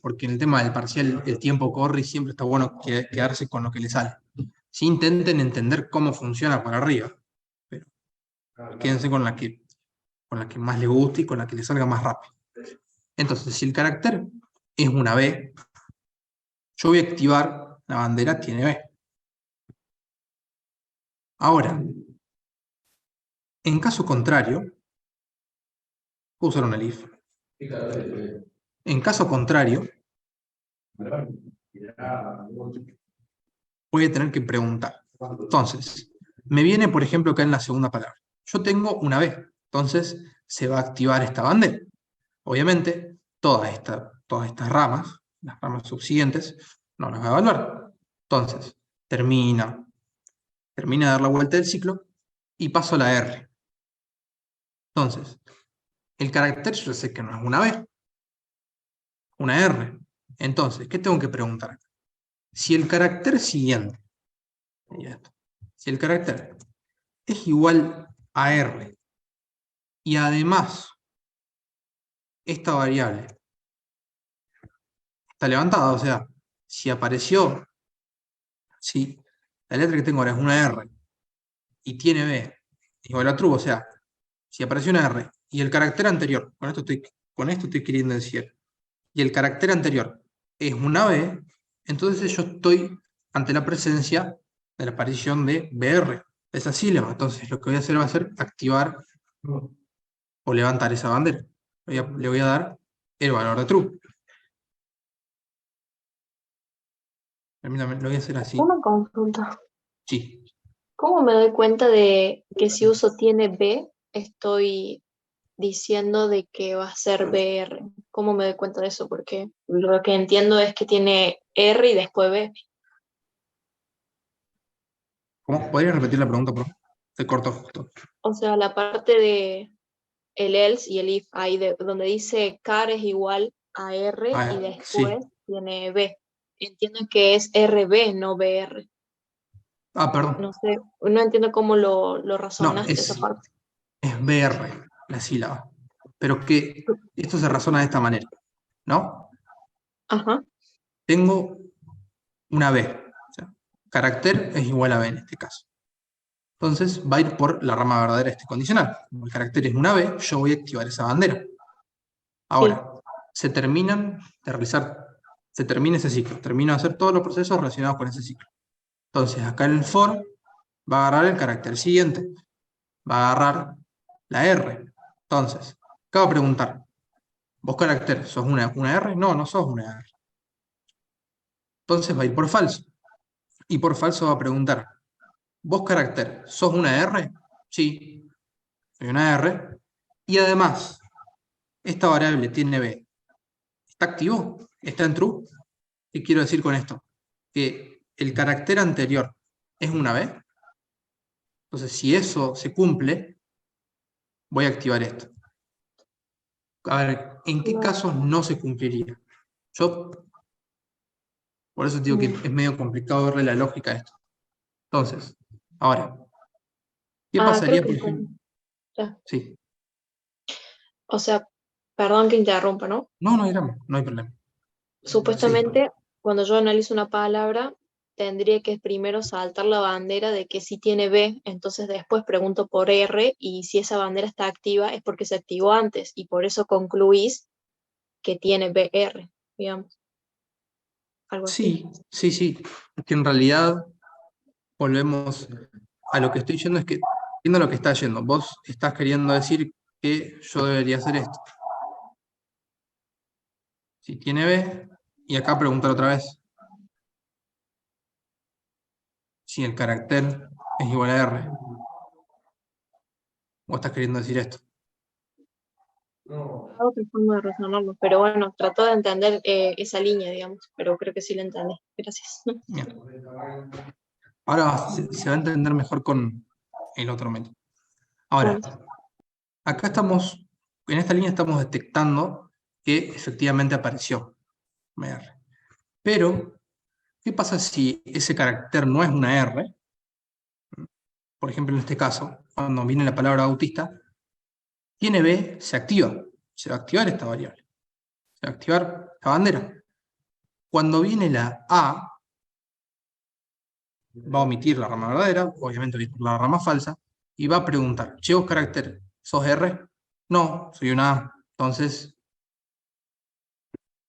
porque en el tema del parcial el tiempo corre y siempre está bueno quedarse con lo que le sale. Si intenten entender cómo funciona por arriba, pero quédense con la que más les guste y con la que les salga más rápido. Entonces, si el carácter es una B, yo voy a activar la bandera tiene B. Ahora, en caso contrario, puedo usar una elif. En caso contrario, voy a tener que preguntar. Entonces, me viene, por ejemplo, acá en la segunda palabra. Yo tengo una B, entonces se va a activar esta bandera. Obviamente, todas estas ramas, las ramas subsiguientes, no las va a evaluar. Entonces, termina de dar la vuelta del ciclo y paso a la R. Entonces, el carácter yo sé que no es una B, una R. Entonces, ¿qué tengo que preguntar? Si el carácter siguiente, si el carácter es igual a R y además esta variable está levantada, o sea, si apareció, si la letra que tengo ahora es una R y tiene B igual a true, o sea, si apareció una R y el carácter anterior, con esto estoy queriendo decir, y el carácter anterior es una B, entonces yo estoy ante la presencia de la aparición de BR, de esa sílaba. Entonces lo que voy a hacer va a ser activar o levantar esa bandera. Le voy a dar el valor de true. Permítame, lo voy a hacer así. Una consulta. Sí. ¿Cómo me doy cuenta de que si uso tiene B, estoy diciendo de que va a ser BR? ¿Cómo me doy cuenta de eso? Porque lo que entiendo es que tiene R y después B. ¿Cómo? ¿Podrías repetir la pregunta, por favor? Te corto justo. O sea, la parte de el else y el if, ahí donde dice car es igual a R Ah, y sí. después tiene B. Entiendo que es RB, no BR. Ah, perdón. No sé, no entiendo cómo lo No, razonaste esa parte. es BR, la sílaba. Pero que esto se razona de esta manera, ¿no? Ajá, Tengo una B. O sea, carácter es igual a B en este caso. Entonces va a ir por la rama verdadera de este condicional. Como el carácter es una B, yo voy a activar esa bandera. Ahora, se termina ese ciclo, termino de hacer todos los procesos relacionados con ese ciclo. Entonces, acá en el for va a agarrar el carácter siguiente, va a agarrar la R. Entonces, acá va a preguntar, ¿vos carácter sos una R? No, no sos una R. Entonces va a ir por falso. Y por falso va a preguntar, ¿vos carácter sos una R? Sí, soy una R. Y además, esta variable tiene B. ¿Está activo? ¿Está en true? ¿Qué quiero decir con esto? Que el carácter anterior es una B. Entonces, si eso se cumple, voy a activar esto. A ver, ¿en qué casos no se cumpliría? Yo, por eso digo que es medio complicado verle la lógica a esto. Entonces, ahora, ¿qué Creo pasaría, que por ejemplo? ya. Sí, O sea, perdón que interrumpa, ¿no? no hay drama, no hay problema. Sí, Supuestamente, cuando yo analizo una palabra, tendría que primero saltar la bandera de que sí tiene B, entonces después pregunto por R y si esa bandera está activa es porque se activó antes y por eso concluís que tiene BR, digamos, algo así. sí. Que en realidad volvemos a lo que estoy yendo, es que entiendo lo que está yendo. Vos estás queriendo decir que yo debería hacer esto. Si tiene B, y acá preguntar otra vez si el carácter es igual a R. Vos estás queriendo decir esto. Otra forma de razonarlo, pero bueno, trató de entender esa línea, digamos, pero creo que sí la entendí. Gracias. Bien. Ahora se va a entender mejor con el otro método. Ahora, Bueno, acá estamos, en esta línea estamos detectando que efectivamente apareció R. Pero, ¿qué pasa si ese carácter no es una R? Por ejemplo, en este caso, cuando viene la palabra autista, tiene B, se activa. Se va a activar esta variable. Se va a activar la bandera. Cuando viene la A, va a omitir la rama verdadera, obviamente la rama falsa, y va a preguntar, che, vos carácter, ¿sos R? No, soy una A. Entonces,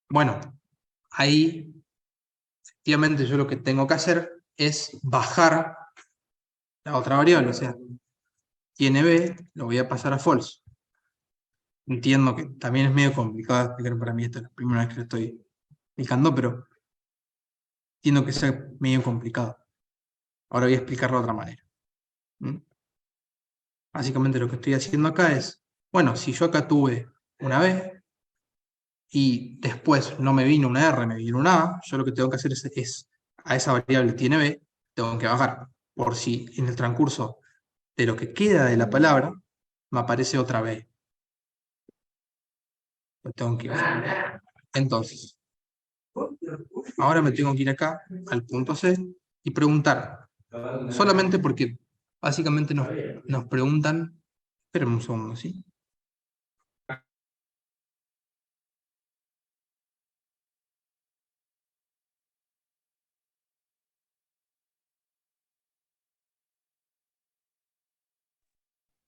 bueno, ahí efectivamente yo lo que tengo que hacer es bajar la otra variable, o sea, tiene B, lo voy a pasar a false. Entiendo que también es medio complicado de explicar para mí, esta es la primera vez que lo estoy explicando, pero entiendo que sea medio complicado. Ahora voy a explicarlo de otra manera. ¿Mm? Básicamente lo que estoy haciendo acá es, bueno, si yo acá tuve una B y después no me vino una R, me vino una A, yo lo que tengo que hacer es a esa variable tiene B, tengo que bajar, por si en el transcurso de lo que queda de la palabra me aparece otra B. Lo tengo que bajar. Entonces, ahora me tengo que ir acá al punto C y preguntar, solamente porque básicamente nos preguntan, espérenme un segundo, ¿sí?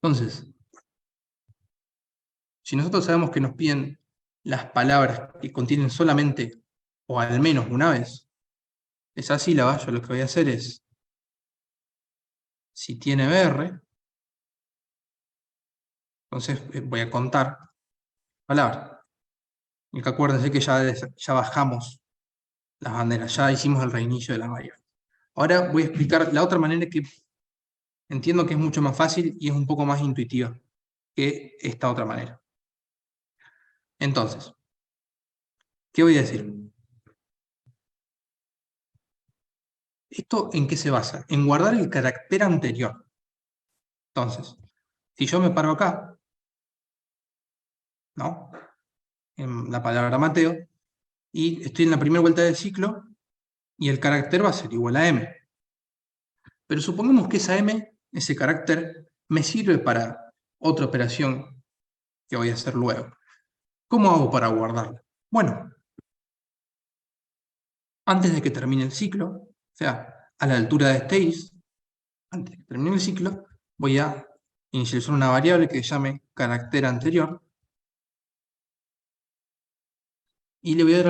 Entonces, si nosotros sabemos que nos piden las palabras que contienen solamente o al menos una vez esa sílaba, yo lo que voy a hacer es, si tiene BR, entonces voy a contar palabras. Y que acuérdense que ya bajamos las banderas, ya hicimos el reinicio de la variable. Ahora voy a explicar la otra manera que entiendo que es mucho más fácil y es un poco más intuitiva que esta otra manera. Entonces, ¿qué voy a decir? ¿Esto en qué se basa? En guardar el carácter anterior. Entonces, si yo me paro acá, ¿no? En la palabra Mateo, y estoy en la primera vuelta del ciclo, y el carácter va a ser igual a M. Pero supongamos que esa M, ese carácter, me sirve para otra operación que voy a hacer luego. ¿Cómo hago para guardarla? Bueno, antes de que termine el ciclo, o sea, a la altura de este if, antes de que termine el ciclo, voy a inicializar una variable que se llame carácter anterior, y le voy a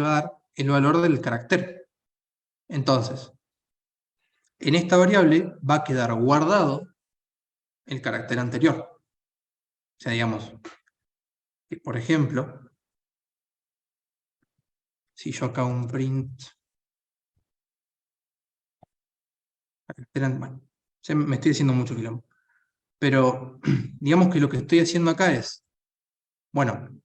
dar el valor del carácter. Entonces, en esta variable va a quedar guardado el carácter anterior. O sea, digamos, que por ejemplo, si yo acá un print, bueno, me estoy haciendo mucho quilombo, pero digamos que lo que estoy haciendo acá es, bueno,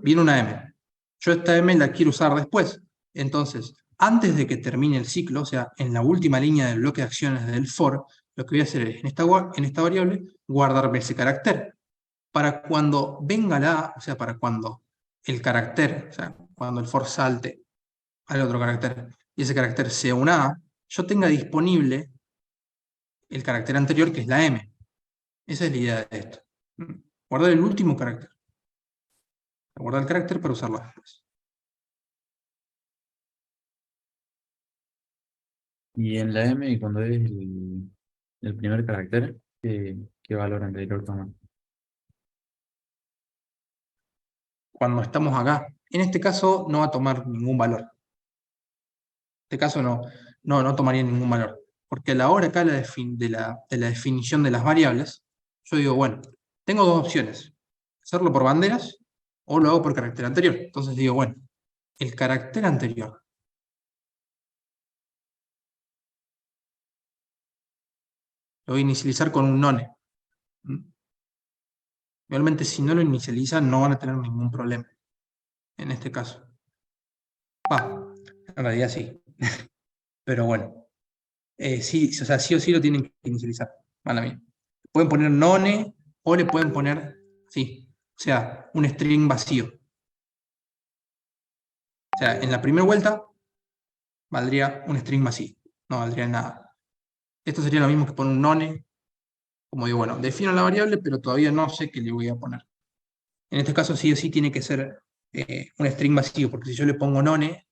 viene una M, yo esta M la quiero usar después, entonces, antes de que termine el ciclo, o sea, en la última línea del bloque de acciones del for, lo que voy a hacer es, en esta variable, guardarme ese carácter, para cuando venga la A, o sea, para cuando el carácter, o sea, cuando el for salte al otro carácter, y ese carácter sea una A, yo tenga disponible el carácter anterior, que es la M. Esa es la idea de esto. Guardar el último carácter. Guardar el carácter para usarlo después. Y en la M, y cuando es el primer carácter, ¿qué valor anterior toma? Cuando estamos acá, en este caso no va a tomar ningún valor. En este caso no tomaría ningún valor. Porque a la hora acá de la definición de las variables, yo digo, bueno, tengo dos opciones. Hacerlo por banderas o lo hago por carácter anterior. Entonces digo, bueno, el carácter anterior lo voy a inicializar con un none. Realmente si no lo inicializan no van a tener ningún problema. En este caso. En realidad sí. Pero bueno. Sí, o sea, sí o sí lo tienen que inicializar. Mala mía. Pueden poner none o le pueden poner, sí, o sea, un string vacío. O sea, en la primera vuelta valdría un string vacío. No valdría nada. Esto sería lo mismo que poner un none. Como digo, bueno, defino la variable, pero todavía no sé qué le voy a poner. En este caso sí o sí tiene que ser un string vacío, porque si yo le pongo none,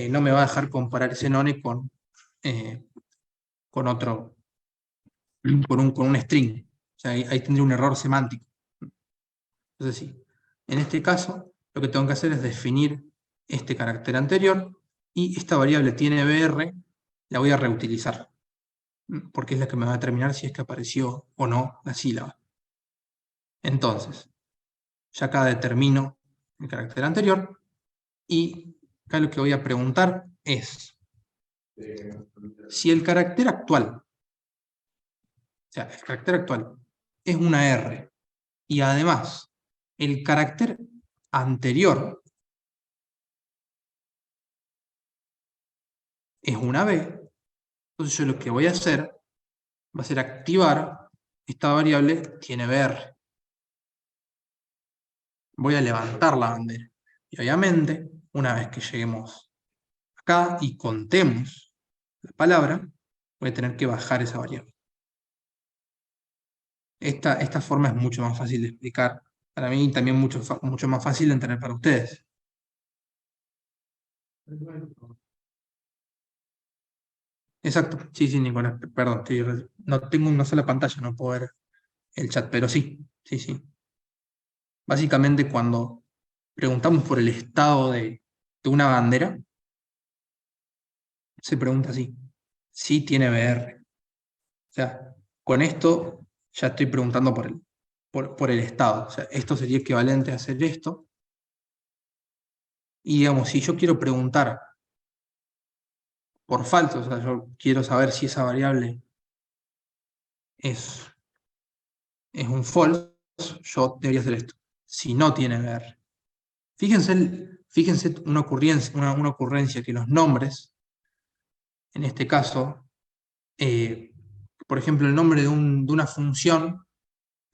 no me va a dejar comparar ese none con otro, con un string. O sea, ahí tendría un error semántico. Entonces sí, en este caso lo que tengo que hacer es definir este carácter anterior y esta variable tiene br, la voy a reutilizar, porque es la que me va a determinar si es que apareció o no la sílaba. Entonces, ya acá determino el carácter anterior y acá lo que voy a preguntar es si el carácter actual, o sea, el carácter actual es una R y además el carácter anterior es una B, entonces yo lo que voy a hacer va a ser activar esta variable tiene BR. Voy a levantar la bandera. Y obviamente, una vez que lleguemos acá y contemos la palabra, voy a tener que bajar esa variable. Esta forma es mucho más fácil de explicar para mí y también mucho más fácil de entender para ustedes. Exacto, sí, sí, Nicolás, perdón, no tengo una sola pantalla, no puedo ver el chat, pero sí, sí, sí. Básicamente cuando preguntamos por el estado de una bandera, se pregunta así, si tiene BR. O sea, con esto ya estoy preguntando por el estado. O sea, esto sería equivalente a hacer esto. Y digamos, si yo quiero preguntar por falso, o sea, yo quiero saber si esa variable es, es un false, yo debería hacer esto. Si no tiene BR. Fíjense una ocurrencia que los nombres, en este caso, por ejemplo, el nombre de una función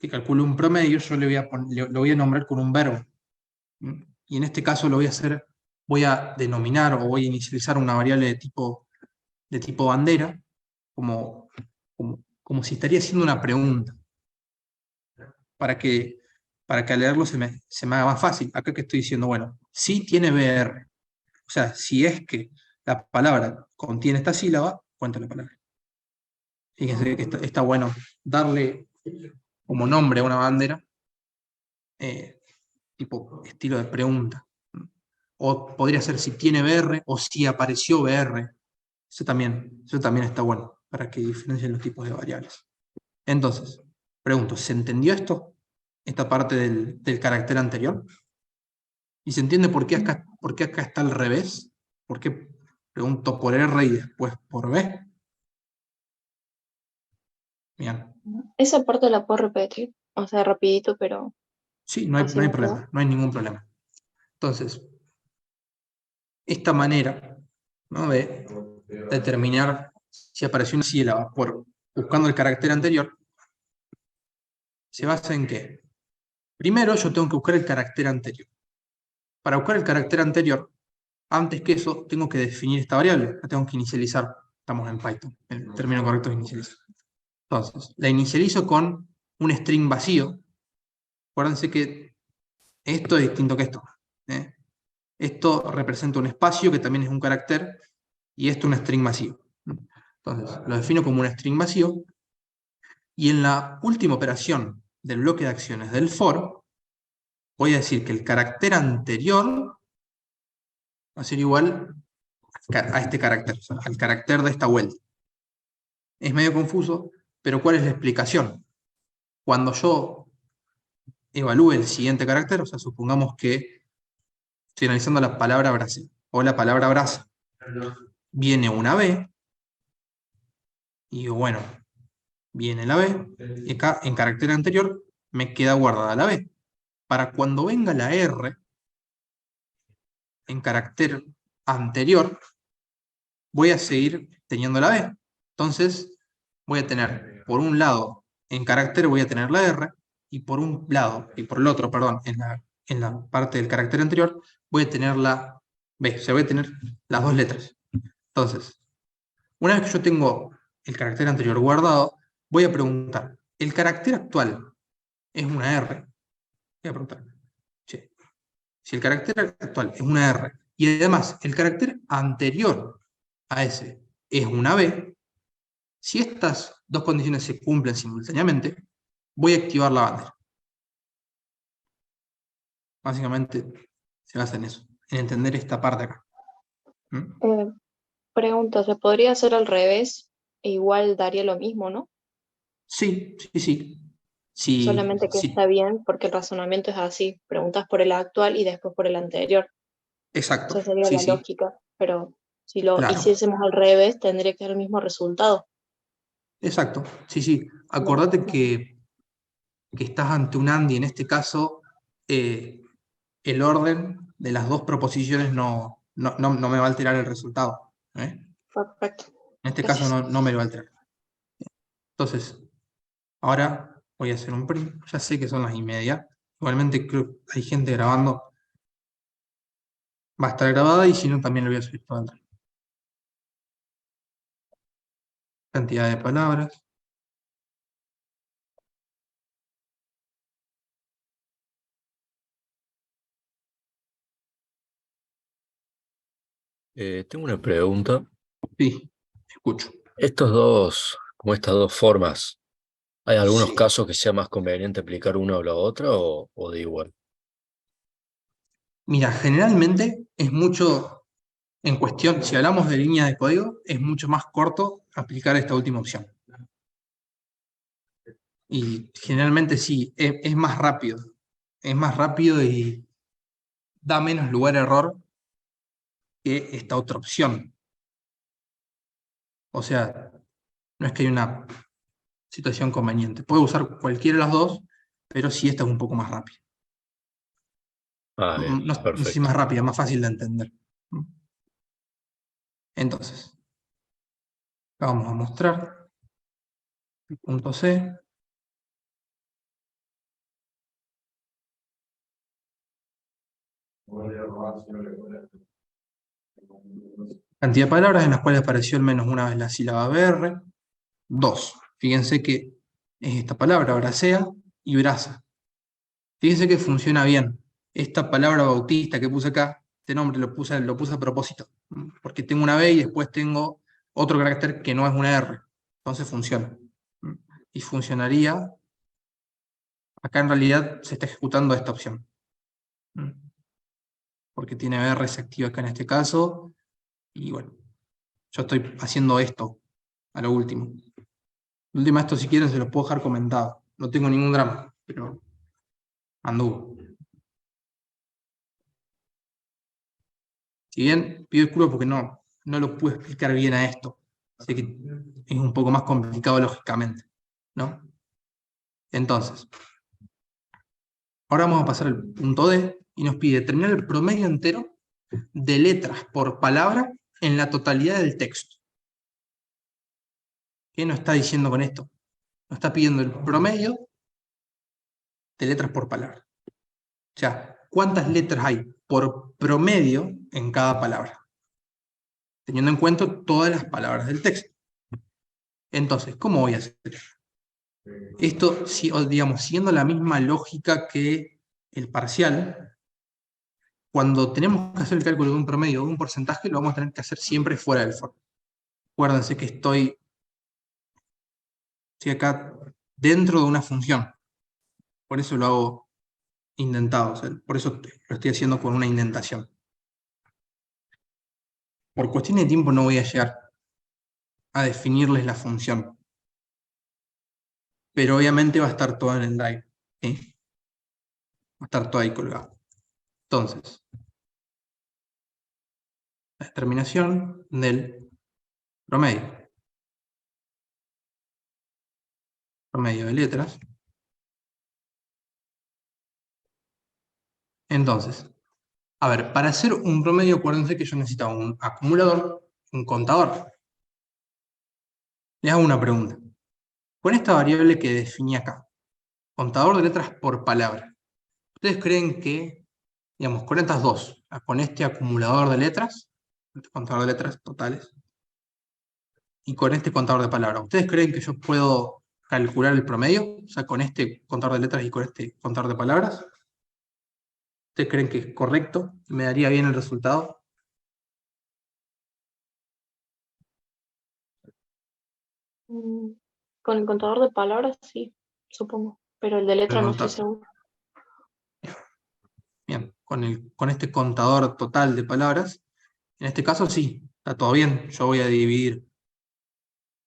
que calcule un promedio, yo lo voy a nombrar con un verbo. Y en este caso voy a denominar o voy a inicializar una variable de tipo bandera, como si estaría haciendo una pregunta, para que al leerlo se me haga más fácil. Acá que estoy diciendo, bueno, si tiene BR, o sea, si es que la palabra contiene esta sílaba, cuento la palabra. Fíjense que está bueno darle como nombre a una bandera, tipo estilo de pregunta. O podría ser si tiene BR o si apareció BR. Eso también está bueno, para que diferencien los tipos de variables. Entonces, pregunto, ¿se entendió esto? Esta parte del carácter anterior. ¿Y se entiende por qué acá está al revés? ¿Por qué pregunto por R y después por B? Bien. Esa parte la puedo repetir, o sea, rapidito, pero Sí, no hay así me queda. problema, no hay ningún problema. Entonces, esta manera, ¿no?, de determinar si apareció una sílaba buscando el carácter anterior, se basa en qué. Primero yo tengo que buscar el carácter anterior. Para buscar el carácter anterior, antes que eso, tengo que definir esta variable, la tengo que inicializar. Estamos en Python, el término correcto es inicializar. Entonces, la inicializo con un string vacío. Acuérdense que esto es distinto que esto, ¿eh? Esto representa un espacio que también es un carácter, y esto un string vacío. Entonces, lo defino como un string vacío, y en la última operación del bloque de acciones del for, voy a decir que el carácter anterior va a ser igual a este carácter, o sea, al carácter de esta vuelta. Es medio confuso, pero ¿cuál es la explicación? Cuando yo evalúe el siguiente carácter, o sea, supongamos que estoy analizando la palabra Brasil, o la palabra brasa, viene una B, y digo, bueno, viene la B, y acá en carácter anterior me queda guardada la B. Para cuando venga la R, en carácter anterior, voy a seguir teniendo la B. Entonces, voy a tener, por un lado, en carácter voy a tener la R, y por un lado, y por el otro, perdón, en la parte del carácter anterior, voy a tener la B, o sea, voy a tener las dos letras. Entonces, una vez que yo tengo el carácter anterior guardado, voy a preguntar, ¿el carácter actual es una R? Voy a preguntar, sí. Si el carácter actual es una R, y además el carácter anterior a ese es una B, si estas dos condiciones se cumplen simultáneamente, voy a activar la bandera. Básicamente se basa en eso, en entender esta parte acá. ¿Mm? Pregunta, ¿se podría hacer al revés? E igual daría lo mismo, ¿no? Sí, sí, sí. Sí, Solamente que sí, está bien porque el razonamiento es así. Preguntas por el actual y después por el anterior. exacto. Esa sería Sí, la sí, lógica. Pero si lo claro. hiciésemos al revés, tendría que ser el mismo resultado. Exacto. Sí, sí. Bueno, Acordate que estás ante un ANDI, en este caso, el orden de las dos proposiciones no me va a alterar el resultado, ¿eh? perfecto. En este caso Gracias. no me lo va a alterar. Entonces, ahora voy a hacer un print. Ya sé que son las 1:30. Igualmente creo que hay gente grabando. Va a estar grabada y si no también lo voy a subir todo. Cantidad de palabras. Tengo una pregunta. Sí, escucho. Como estas dos formas, ¿hay algunos Sí. casos que sea más conveniente aplicar una o la otra o de igual? Mira, generalmente es mucho, en cuestión, si hablamos de línea de código, es mucho más corto aplicar esta última opción. Y generalmente sí, es más rápido. Es más rápido y da menos lugar a error que esta otra opción. O sea, no es que hay una situación conveniente. Puede usar cualquiera de las dos, pero sí esta es un poco más rápida. Ah, bien, No sé si perfecto. más rápida, más fácil de entender. Entonces, vamos a mostrar el punto C. Cantidad de palabras en las cuales apareció al menos una vez la sílaba BR. 2. Fíjense que es esta palabra, bracea y braza. Fíjense que funciona bien. Esta palabra bautista que puse acá, este nombre lo puse a propósito, porque porque tengo una B y después tengo otro carácter que no es una R. Entonces funciona. Y funcionaría, acá en realidad se está ejecutando esta opción. Porque tiene BR se activa acá en este caso, y bueno, yo estoy haciendo esto a lo último. Lo último, esto si quieren se los puedo dejar comentado. No tengo ningún drama, pero anduvo. Si bien pido disculpas porque no lo pude explicar bien a esto. Sé que es un poco más complicado lógicamente, ¿no? Entonces, ahora vamos a pasar al punto D y nos pide determinar el promedio entero de letras por palabra en la totalidad del texto. ¿Qué nos está diciendo con esto? Nos está pidiendo el promedio de letras por palabra. O sea, ¿cuántas letras hay por promedio en cada palabra? Teniendo en cuenta todas las palabras del texto. Entonces, ¿cómo voy a hacer esto? Digamos, siguiendo la misma lógica que el parcial, cuando tenemos que hacer el cálculo de un promedio o de un porcentaje, lo vamos a tener que hacer siempre fuera del for. Acuérdense que estoy acá dentro de una función. Por eso lo hago indentado. O sea, por eso lo estoy haciendo con una indentación. Por cuestiones de tiempo no voy a llegar a definirles la función. Pero obviamente va a estar todo en el drive. ¿Sí? Va a estar todo ahí colgado. Entonces, la determinación del promedio. Promedio de letras. Entonces, a ver, para hacer un promedio, acuérdense que yo necesitaba un acumulador, un contador. Les hago una pregunta. Con esta variable que definí acá, contador de letras por palabra, ¿ustedes creen que, digamos, con estas dos, con este acumulador de letras, este contador de letras totales, y con este contador de palabras, ¿ustedes creen que yo puedo calcular el promedio? O sea, con este contador de letras y con este contador de palabras. ¿Ustedes creen que es correcto? ¿Me daría bien el resultado? Con el contador de palabras, sí, supongo. Pero el de letra no estoy seguro. Bien, con este contador total de palabras, en este caso sí, está todo bien. Yo voy a dividir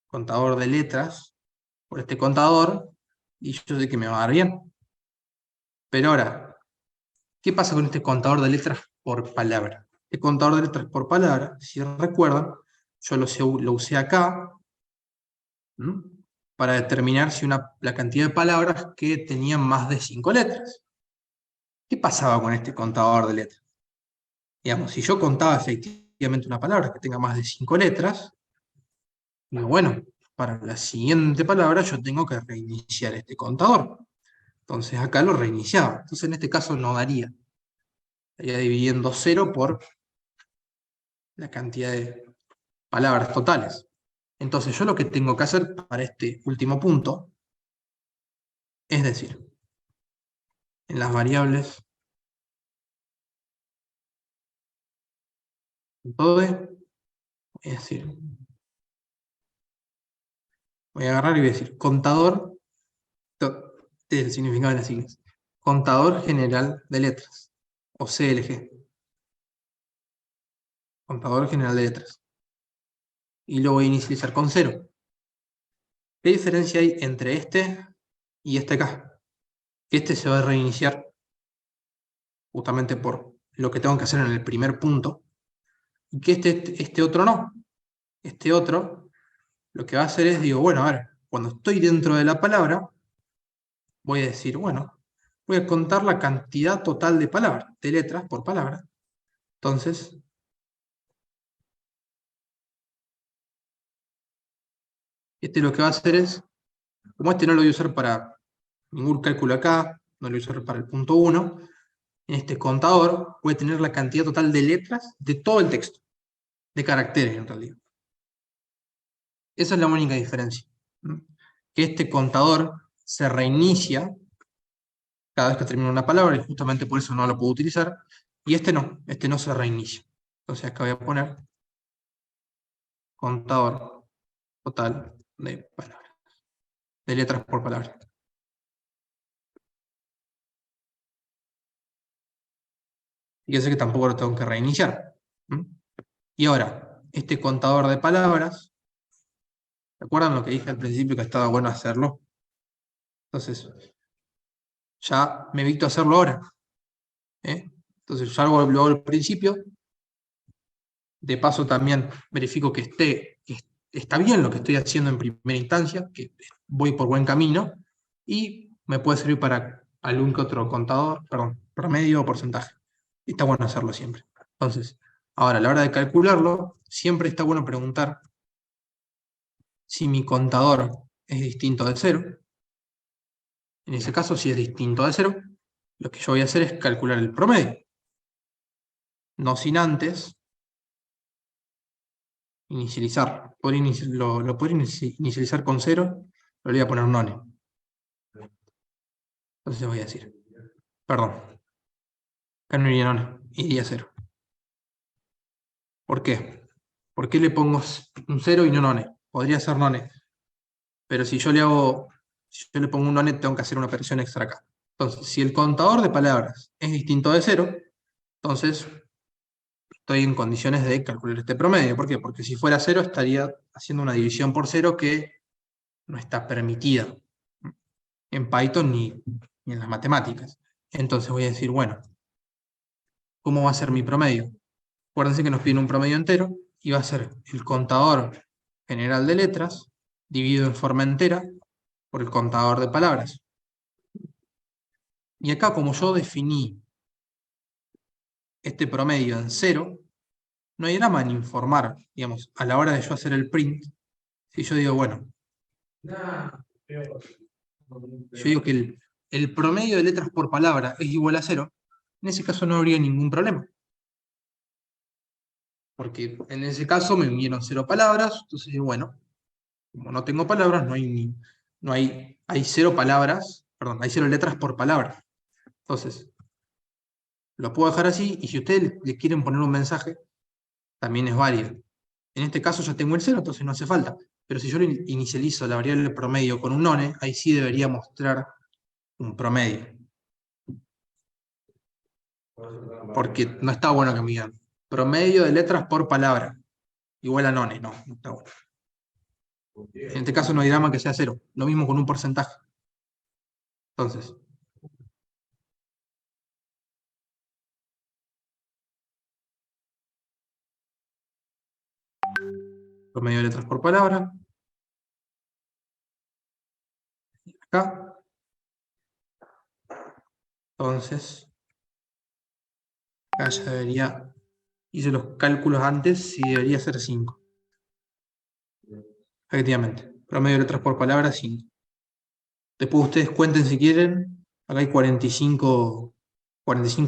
contador de letras por este contador y yo sé que me va a dar bien. Pero ahora, ¿qué pasa con este contador de letras por palabra? Este contador de letras por palabra, si recuerdan, yo lo usé acá, ¿m? Para determinar si la cantidad de palabras que tenían más de 5 letras. ¿Qué pasaba con este contador de letras? Digamos, si yo contaba efectivamente una palabra que tenga más de 5 letras, digo, bueno, para la siguiente palabra yo tengo que reiniciar este contador. Entonces acá lo reiniciaba. Entonces en este caso no daría. Estaría dividiendo 0 por la cantidad de palabras totales. Entonces yo lo que tengo que hacer para este último punto es decir, en las variables todo es decir, voy a agarrar y voy a decir contador, este es el significado de las siglas, contador general de letras, o CLG, contador general de letras, y lo voy a inicializar con 0. ¿Qué diferencia hay entre este y este acá? Este se va a reiniciar justamente por lo que tengo que hacer en el primer punto, y que este otro no. Este otro, lo que va a hacer es, digo, bueno, a ver, cuando estoy dentro de la palabra, voy a decir, bueno, voy a contar la cantidad total de palabras, de letras por palabra. Entonces, este lo que va a hacer es, como este no lo voy a usar para ningún cálculo acá, no lo voy a usar para el punto 1, en este contador voy a tener la cantidad total de letras de todo el texto, de caracteres en realidad. Esa es la única diferencia. Que este contador se reinicia cada vez que termina una palabra y justamente por eso no lo puedo utilizar, y este no se reinicia. Entonces acá voy a poner contador total de palabras, de letras por palabra. Fíjense que tampoco lo tengo que reiniciar. ¿Mm? Y ahora, este contador de palabras, ¿recuerdan lo que dije al principio que estaba bueno hacerlo? Entonces, ya me evito hacerlo ahora. Entonces, yo lo hago al principio. De paso también verifico que está bien lo que estoy haciendo en primera instancia, que voy por buen camino, y me puede servir para algún que otro contador, perdón, promedio o porcentaje. Está bueno hacerlo siempre. Entonces, ahora a la hora de calcularlo, siempre está bueno preguntar si mi contador es distinto de 0. En ese caso, si es distinto de 0, lo que yo voy a hacer es calcular el promedio. No sin antes inicializar. Lo podría inicializar con 0, pero le voy a poner none. Entonces voy a decir, perdón, acá no iría none, iría 0. ¿Por qué? ¿Por qué le pongo un 0 y no none? Podría ser none, pero si yo le pongo un none, tengo que hacer una operación extra acá. Entonces, si el contador de palabras es distinto de 0, entonces estoy en condiciones de calcular este promedio. ¿Por qué? Porque si fuera 0, estaría haciendo una división por 0 que no está permitida en Python ni en las matemáticas. Entonces voy a decir, bueno, ¿cómo va a ser mi promedio? Acuérdense que nos piden un promedio entero y va a ser el contador general de letras dividido en forma entera por el contador de palabras. Y acá, como yo definí este promedio en 0, no hay drama en informar, digamos, a la hora de yo hacer el print. Si yo digo, bueno, yo digo que el promedio de letras por palabra es igual a 0, en ese caso no habría ningún problema. Porque en ese caso me vinieron 0 palabras, entonces bueno, como no tengo palabras, hay 0 palabras, perdón, hay 0 letras por palabra. Entonces, lo puedo dejar así, y si ustedes le quieren poner un mensaje, también es válido. En este caso ya tengo el 0, entonces no hace falta. Pero si yo le inicializo la variable promedio con un none, ahí sí debería mostrar un promedio. Porque no está bueno que me digan promedio de letras por palabra igual a none, no está bueno. En este caso no hay drama que sea 0. Lo mismo con un porcentaje. Entonces, promedio de letras por palabra. Acá. Entonces, acá ya debería, hice los cálculos antes y debería ser 5. Efectivamente, promedio de letras por palabra, 5. Después ustedes cuenten si quieren. Acá hay 45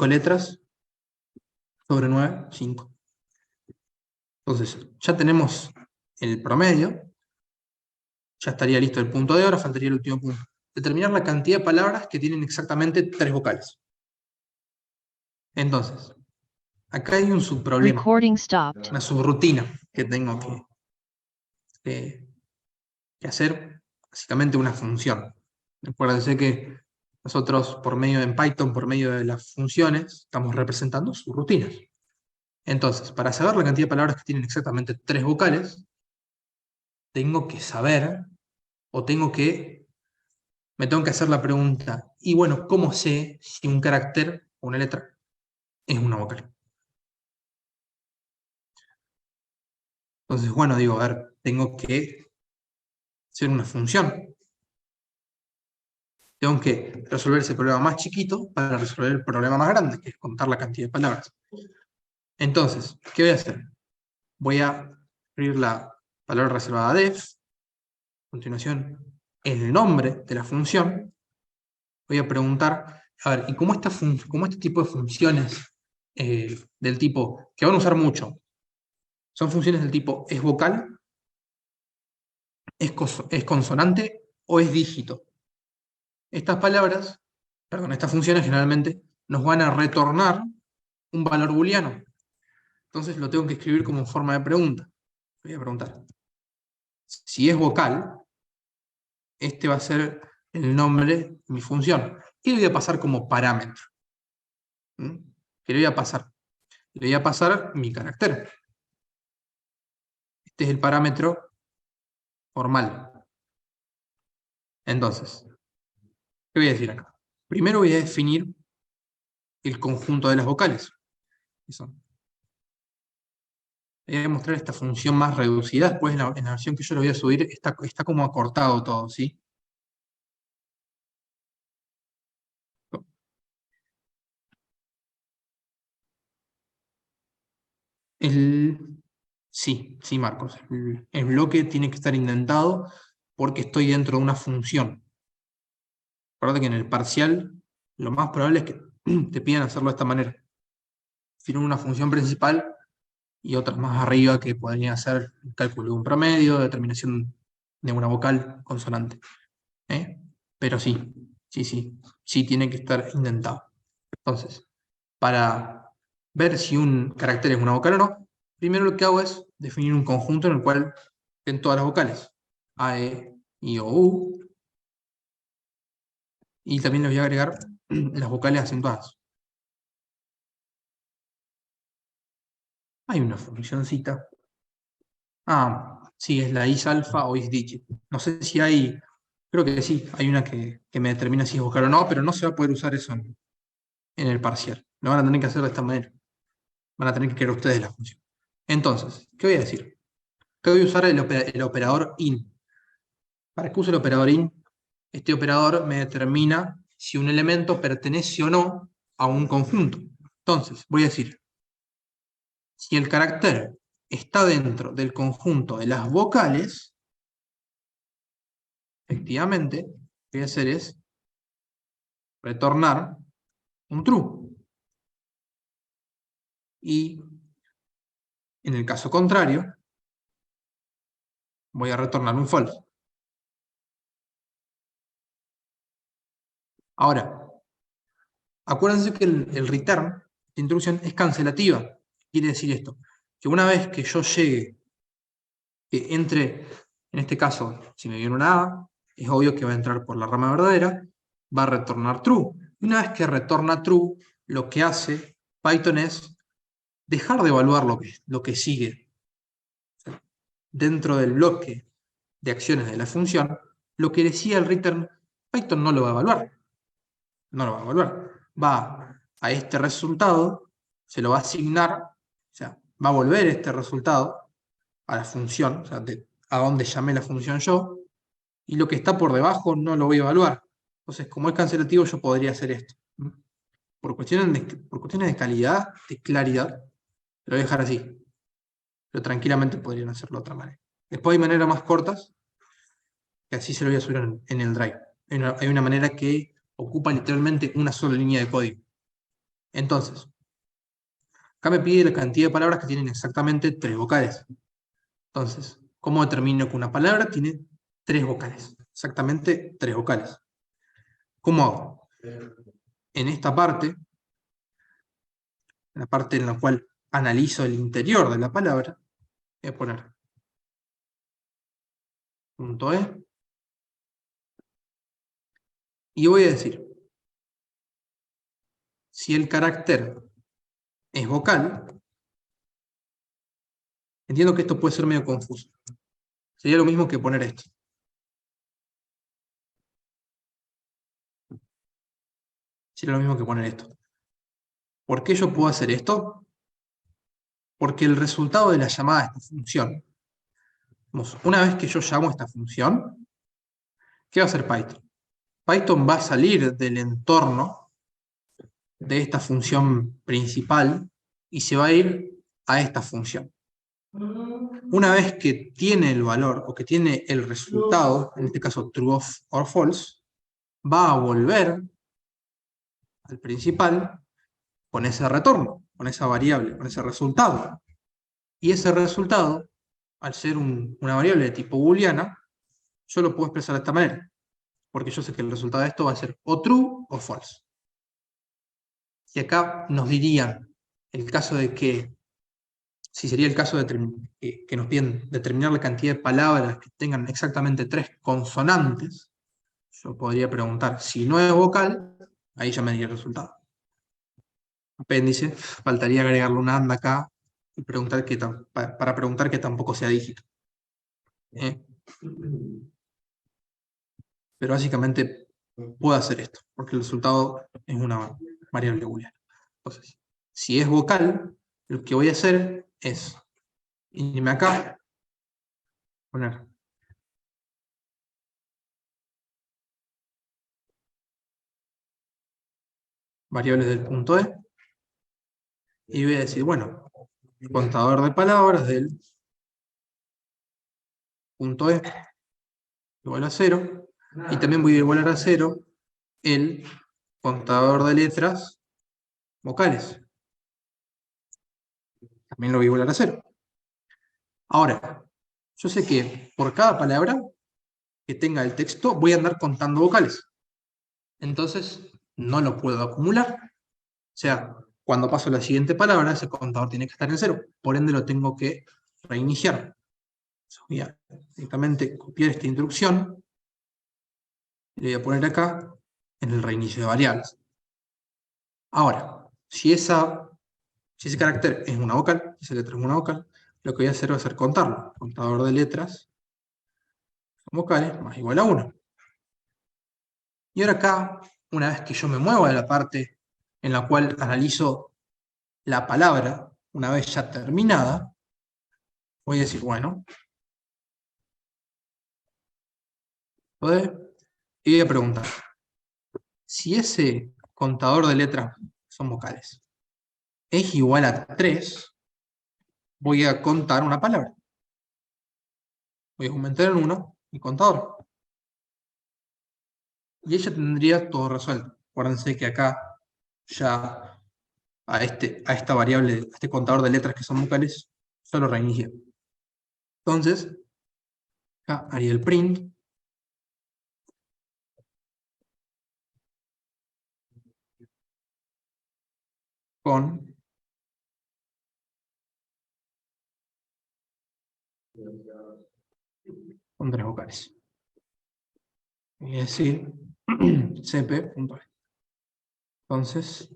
letras sobre 9, 5. Entonces, ya tenemos el promedio. Ya estaría listo el punto de ahora, faltaría el último punto. Determinar la cantidad de palabras que tienen exactamente 3 vocales. Entonces, acá hay un subproblema, Recording stopped. una subrutina que tengo que hacer, básicamente una función. Acuérdense que nosotros en Python, por medio de las funciones, estamos representando subrutinas. Entonces, para saber la cantidad de palabras que tienen exactamente 3 vocales, tengo que saber, o me tengo que hacer la pregunta, y bueno, ¿cómo sé si un carácter o una letra es una vocal? Entonces, bueno, digo, a ver, tengo que hacer una función. Tengo que resolver ese problema más chiquito para resolver el problema más grande, que es contar la cantidad de palabras. Entonces, ¿qué voy a hacer? Voy a escribir la palabra reservada def, a continuación, el nombre de la función. Voy a preguntar, a ver, ¿y cómo este tipo de funciones del tipo, que van a usar mucho, son funciones del tipo, ¿es vocal? ¿Es consonante o es dígito? Estas funciones generalmente nos van a retornar un valor booleano. Entonces lo tengo que escribir como forma de pregunta. voy a preguntar. Si es vocal, este va a ser el nombre de mi función. ¿Qué le voy a pasar como parámetro? ¿Mm? ¿Qué le voy a pasar? Le voy a pasar mi carácter. Este es el parámetro formal. Entonces, ¿qué voy a decir acá? Primero voy a definir el conjunto de las vocales. Voy a mostrar esta función más reducida. Después en la versión que yo lo voy a subir está como acortado todo, ¿sí? Sí, Marcos. El bloque tiene que estar indentado porque estoy dentro de una función. Recuerda que en el parcial lo más probable es que te pidan hacerlo de esta manera. Definen una función principal y otras más arriba que podrían ser el cálculo de un promedio, determinación de una vocal consonante. Pero sí tiene que estar indentado. Entonces, para ver si un carácter es una vocal o no, primero lo que hago es definir un conjunto en el cual estén todas las vocales. A, E, I, O, U. Y también les voy a agregar las vocales acentuadas. Hay una funcioncita. Sí, es la is-alpha o is-digit. No sé si hay, creo que sí, hay una que me determina si es vocal o no, pero no se va a poder usar eso en el parcial. Lo van a tener que hacer de esta manera. Van a tener que crear ustedes la función. Entonces, ¿qué voy a decir? Que voy a usar el operador in. ¿Para qué uso el operador in? Este operador me determina si un elemento pertenece o no a un conjunto. Entonces, voy a decir, si el carácter está dentro del conjunto de las vocales, efectivamente, lo que voy a hacer es retornar un true. Y en el caso contrario, voy a retornar un false. Ahora, acuérdense que el return de introducción es cancelativa. Quiere decir esto, que una vez que yo llegue, que entre, en este caso, si me viene una A, es obvio que va a entrar por la rama verdadera, va a retornar true. Y una vez que retorna true, lo que hace Python es dejar de evaluar lo que sigue. Dentro del bloque de acciones de la función, lo que decía el return, Python no lo va a evaluar. No lo va a evaluar. Va a este resultado, se lo va a asignar, o sea, va a volver este resultado a la función, o sea, a donde llamé la función yo, y lo que está por debajo no lo voy a evaluar. Entonces, como es cancelativo, yo podría hacer esto. Por cuestiones de calidad, de claridad, lo voy a dejar así. Pero tranquilamente podrían hacerlo de otra manera. Después hay maneras más cortas, que así se lo voy a subir en el drive. Hay una manera que ocupa literalmente una sola línea de código. Entonces, acá me pide la cantidad de palabras que tienen exactamente 3 vocales. Entonces, ¿cómo determino que una palabra tiene 3 vocales? Exactamente 3 vocales. ¿Cómo hago? En esta parte, en la parte en la cual analizo el interior de la palabra, voy a poner .e y voy a decir, si el carácter es vocal, entiendo que esto puede ser medio confuso. Sería lo mismo que poner esto. Sería lo mismo que poner esto. ¿Por qué yo puedo hacer esto? Porque el resultado de la llamada de esta función, una vez que yo llamo esta función, ¿qué va a hacer Python? Python va a salir del entorno de esta función principal y se va a ir a esta función. Una vez que tiene el valor o que tiene el resultado, en este caso true or false, va a volver al principal con ese retorno, con esa variable, con ese resultado. Y ese resultado, al ser una variable de tipo booleana, yo lo puedo expresar de esta manera, porque yo sé que el resultado de esto va a ser o true o false. Y acá nos dirían, el caso de que si sería el caso de que nos piden determinar la cantidad de palabras que tengan exactamente 3 consonantes, yo podría preguntar, si no es vocal, ahí ya me diría el resultado. Apéndice, faltaría agregarle una AND acá y preguntar para preguntar que tampoco sea dígito. Pero básicamente puedo hacer esto, porque el resultado es una variable booleana. Entonces, si es vocal, lo que voy a hacer es irme acá, poner variables del punto E, y voy a decir, bueno, contador de palabras del punto E igual a 0, y también voy a igualar a 0 el contador de letras vocales. También lo voy a igualar a 0. Ahora, yo sé que por cada palabra que tenga el texto voy a andar contando vocales. Entonces, no lo puedo acumular. O sea, cuando paso a la siguiente palabra, ese contador tiene que estar en 0. Por ende, lo tengo que reiniciar. Voy a directamente copiar esta instrucción y le voy a poner acá en el reinicio de variables. Ahora, si ese carácter es una vocal, esa letra es una vocal, lo que voy a hacer va a ser contarlo. Contador de letras vocales más igual a 1. Y ahora acá, una vez que yo me muevo de la parte en la cual analizo la palabra, una vez ya terminada, voy a decir, bueno, y voy a preguntar, si ese contador de letras son vocales es igual a 3, voy a contar una palabra. Voy a aumentar en 1 mi contador. Y ella tendría todo resuelto. Acuérdense que acá ya a esta variable, a este contador de letras que son vocales, solo reinicia. Entonces, acá haría el print con tres vocales. Voy a decir cp.e. Entonces,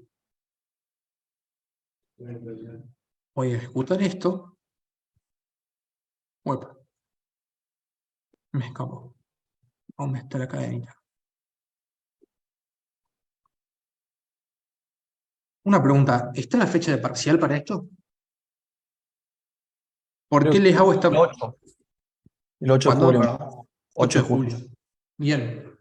voy a ejecutar esto. Uepa, me escapó. ¿Dónde está la cadenita? Una pregunta, ¿está la fecha de parcial para esto? ¿Por Creo qué que les hago esta? el 8. El 8 de ¿Cuándo? julio. Perdón. 8 8 de de julio. julio. Bien.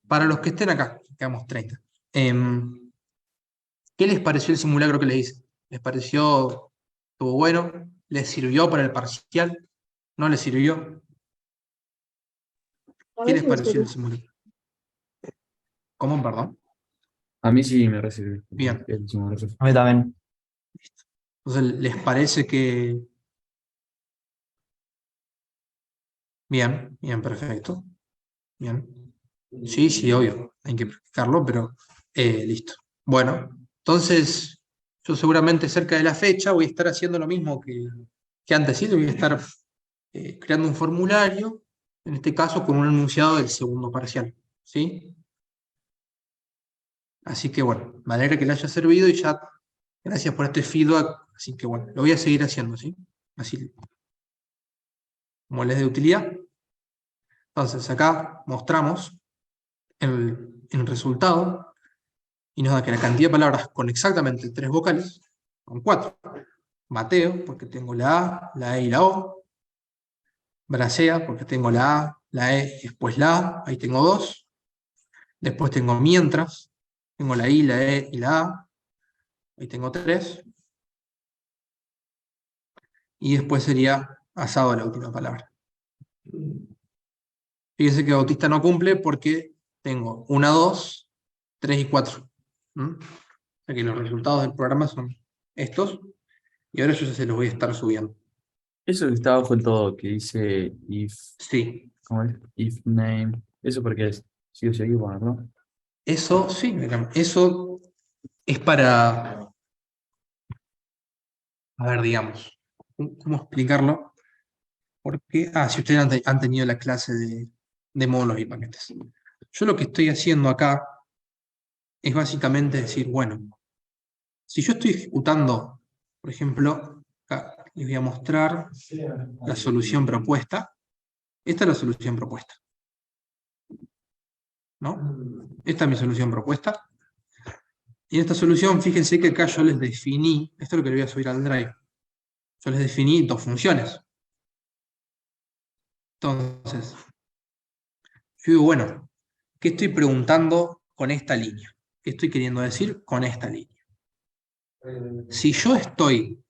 Para los que estén acá, quedamos 30. ¿Qué les pareció el simulacro que les hice? ¿Les pareció, estuvo bueno? ¿Les sirvió para el parcial? ¿No les sirvió? A ¿Qué mí les sí me pareció sirve. el simulacro? ¿Cómo, perdón? A mí sí me recibió Bien. el simulacro. A mí también. Entonces, ¿les parece que...? Bien, bien, perfecto. Bien. Sí, sí, obvio. Hay que practicarlo, pero listo. Bueno, entonces yo seguramente cerca de la fecha voy a estar haciendo lo mismo que antes, ¿sí? Voy a estar creando un formulario, en este caso con un enunciado del segundo parcial, ¿sí? Así que bueno, me alegra que le haya servido y ya, gracias por este feedback, así que bueno, lo voy a seguir haciendo, ¿sí? Así como les de utilidad. Entonces acá mostramos el resultado y nos da que la cantidad de palabras con exactamente 3 vocales son 4. Mateo, porque tengo la A, la E y la O. Bracea, porque tengo la A, la E y después la A, ahí tengo 2. Después tengo mientras, tengo la I, la E y la A, ahí tengo 3. Y después sería asado la última palabra. Fíjense que Bautista no cumple porque tengo 1, 2, 3 y 4. O sea que los resultados del programa son estos. Y ahora yo ya se los voy a estar subiendo. Eso que está abajo en todo, que dice if, Sí, ¿cómo es? If name. ¿Eso porque es? Sí o sí hay que ponerlo. eso sí, es para, a ver, digamos, cómo explicarlo, porque, si ustedes han tenido la clase de módulos y paquetes. Yo lo que estoy haciendo acá es básicamente decir, bueno, si yo estoy ejecutando, por ejemplo, acá les voy a mostrar la solución propuesta. Esta es la solución propuesta, ¿no? Esta es mi solución propuesta. Y en esta solución, fíjense que acá yo les definí, esto es lo que le voy a subir al Drive, yo les definí dos funciones. Entonces, yo digo, bueno, ¿qué estoy preguntando con esta línea? ¿Qué estoy queriendo decir con esta línea? Si yo estoy,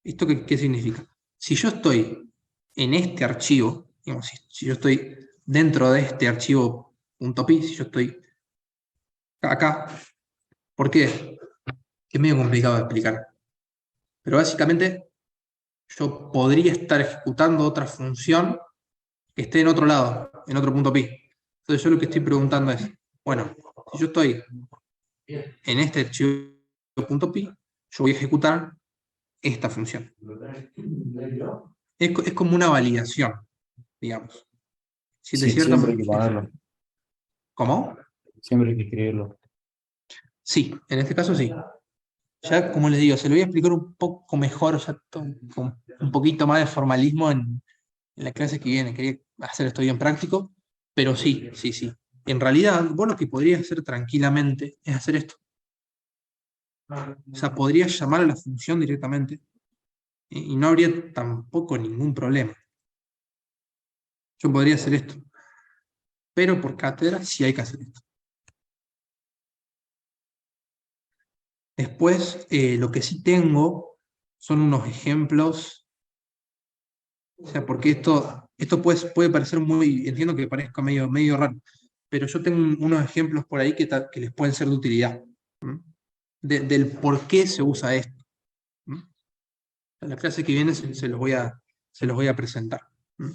¿esto qué significa? Si yo estoy en este archivo, digamos, si yo estoy dentro de este archivo .py, si yo estoy acá, ¿por qué? Es medio complicado de explicar. Pero básicamente yo podría estar ejecutando otra función que esté en otro lado, en otro .py. Entonces yo lo que estoy preguntando es, bueno, si yo estoy en este archivo .py, yo voy a ejecutar esta función. Es como una validación, digamos. Si de Sí, cierta siempre hay que ponerlo. ¿Cómo? Siempre hay que escribirlo. Sí, en este caso sí. Ya, como les digo, se lo voy a explicar un poco mejor, ya con un poquito más de formalismo en la clase que viene. Quería hacer esto bien práctico, pero sí, sí, sí. En realidad, vos lo que podrías hacer tranquilamente es hacer esto. O sea, podrías llamar a la función directamente y no habría tampoco ningún problema. Yo podría hacer esto, pero por cátedra sí hay que hacer esto. Después, lo que sí tengo son unos ejemplos. O sea, porque esto puede parecer muy, entiendo que parezca medio raro, pero yo tengo unos ejemplos por ahí que les pueden ser de utilidad, ¿m? Del por qué se usa esto. ¿M? En la clase que viene se los voy a presentar. ¿M?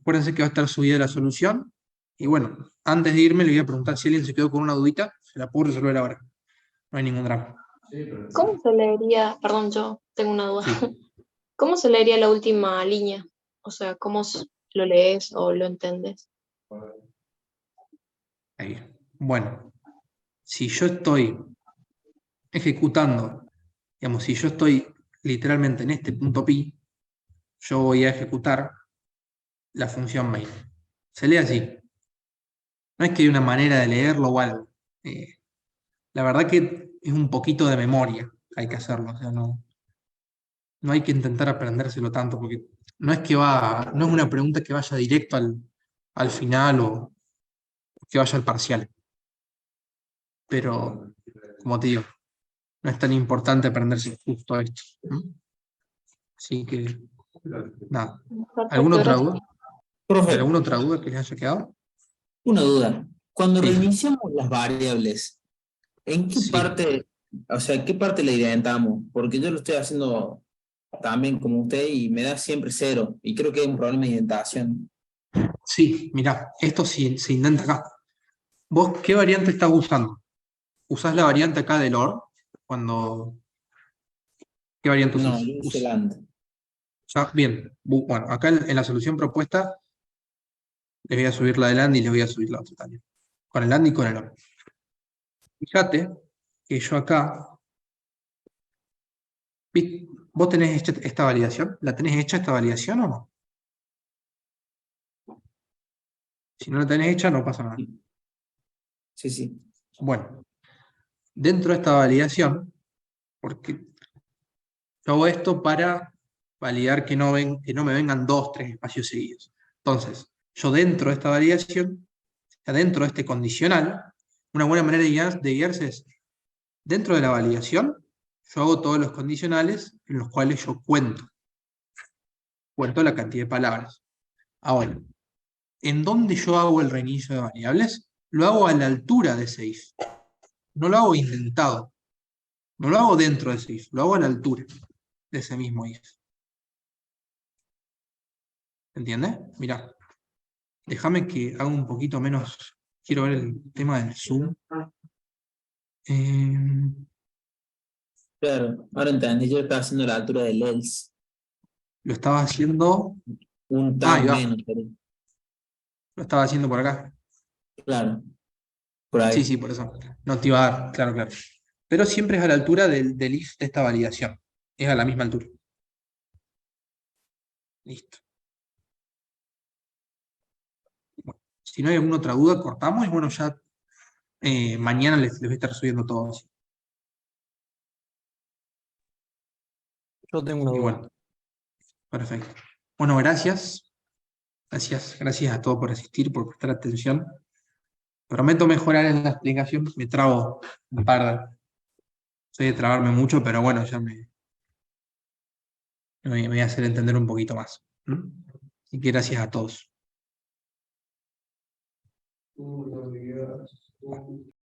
Acuérdense que va a estar subida la solución, y bueno, antes de irme le voy a preguntar si alguien se quedó con una dudita, se la puedo resolver ahora, no hay ningún drama. ¿Cómo se leería? Perdón, yo tengo una duda. Sí, ¿Cómo se leería la última línea? O sea, ¿cómo lo lees o lo entiendes? ahí. Bueno, si yo estoy ejecutando, digamos, si yo estoy literalmente en este .py, yo voy a ejecutar la función main. Se lee así. No es que hay una manera de leerlo o algo. La verdad que es un poquito de memoria, hay que hacerlo. O sea, no hay que intentar aprendérselo tanto, porque no es una pregunta que vaya directo al final o que vaya al parcial. Pero, como te digo, no es tan importante aprenderse justo esto. ¿M? Así que, nada. ¿Alguna Perfecto, otra gracias. duda? Profe, ¿Alguna otra duda que les haya quedado? una duda. Cuando Sí, reiniciamos las variables, ¿en qué sí. parte, o sea, qué parte le identamos? Porque yo lo estoy haciendo también como usted y me da siempre cero. Y creo que es un problema de indentación. Sí, mirá, esto se intenta acá. ¿Vos qué variante estás usando? ¿Usás la variante acá del OR? Cuando, ¿qué variante No, usás? yo uso el AND. Bien, bueno, acá en la solución propuesta les voy a subir la del AND y les voy a subir la otra también. Con el AND y con el OR. Fíjate que yo acá, ¿vos tenés hecha esta validación? ¿La tenés hecha esta validación o no? Si no la tenés hecha, no pasa nada. Sí, sí. Bueno, dentro de esta validación, porque yo hago esto para validar que no me vengan 2, 3 espacios seguidos. Entonces, yo dentro de esta validación, o sea, dentro de este condicional, una buena manera de guiarse es, dentro de la validación, yo hago todos los condicionales en los cuales yo cuento la cantidad de palabras. Ahora, ¿en dónde yo hago el reinicio de variables? Lo hago a la altura de ese if. No lo hago indentado. No lo hago dentro de ese if. Lo hago a la altura de ese mismo if. ¿Entiendes? Mirá. Déjame que haga un poquito menos. Quiero ver el tema del zoom. Eh, Claro, ahora entendí, yo estaba haciendo la altura del else. Lo estaba haciendo. Un Ahí tag va. menos, Lo estaba haciendo por acá. claro, por Sí, ahí. sí, por eso. No te iba a dar, claro, claro. Pero siempre es a la altura del if de esta validación. Es a la misma altura. Listo. Bueno, si no hay alguna otra duda, cortamos y bueno, ya mañana les voy a estar subiendo todo así. Yo tengo una Y duda. bueno, perfecto. Bueno, gracias. Gracias a todos por asistir, por prestar atención. Prometo mejorar en la explicación. Me trabo un par de. Soy de trabarme mucho, pero bueno, ya me voy a hacer entender un poquito más. ¿Mm? Así que gracias a todos.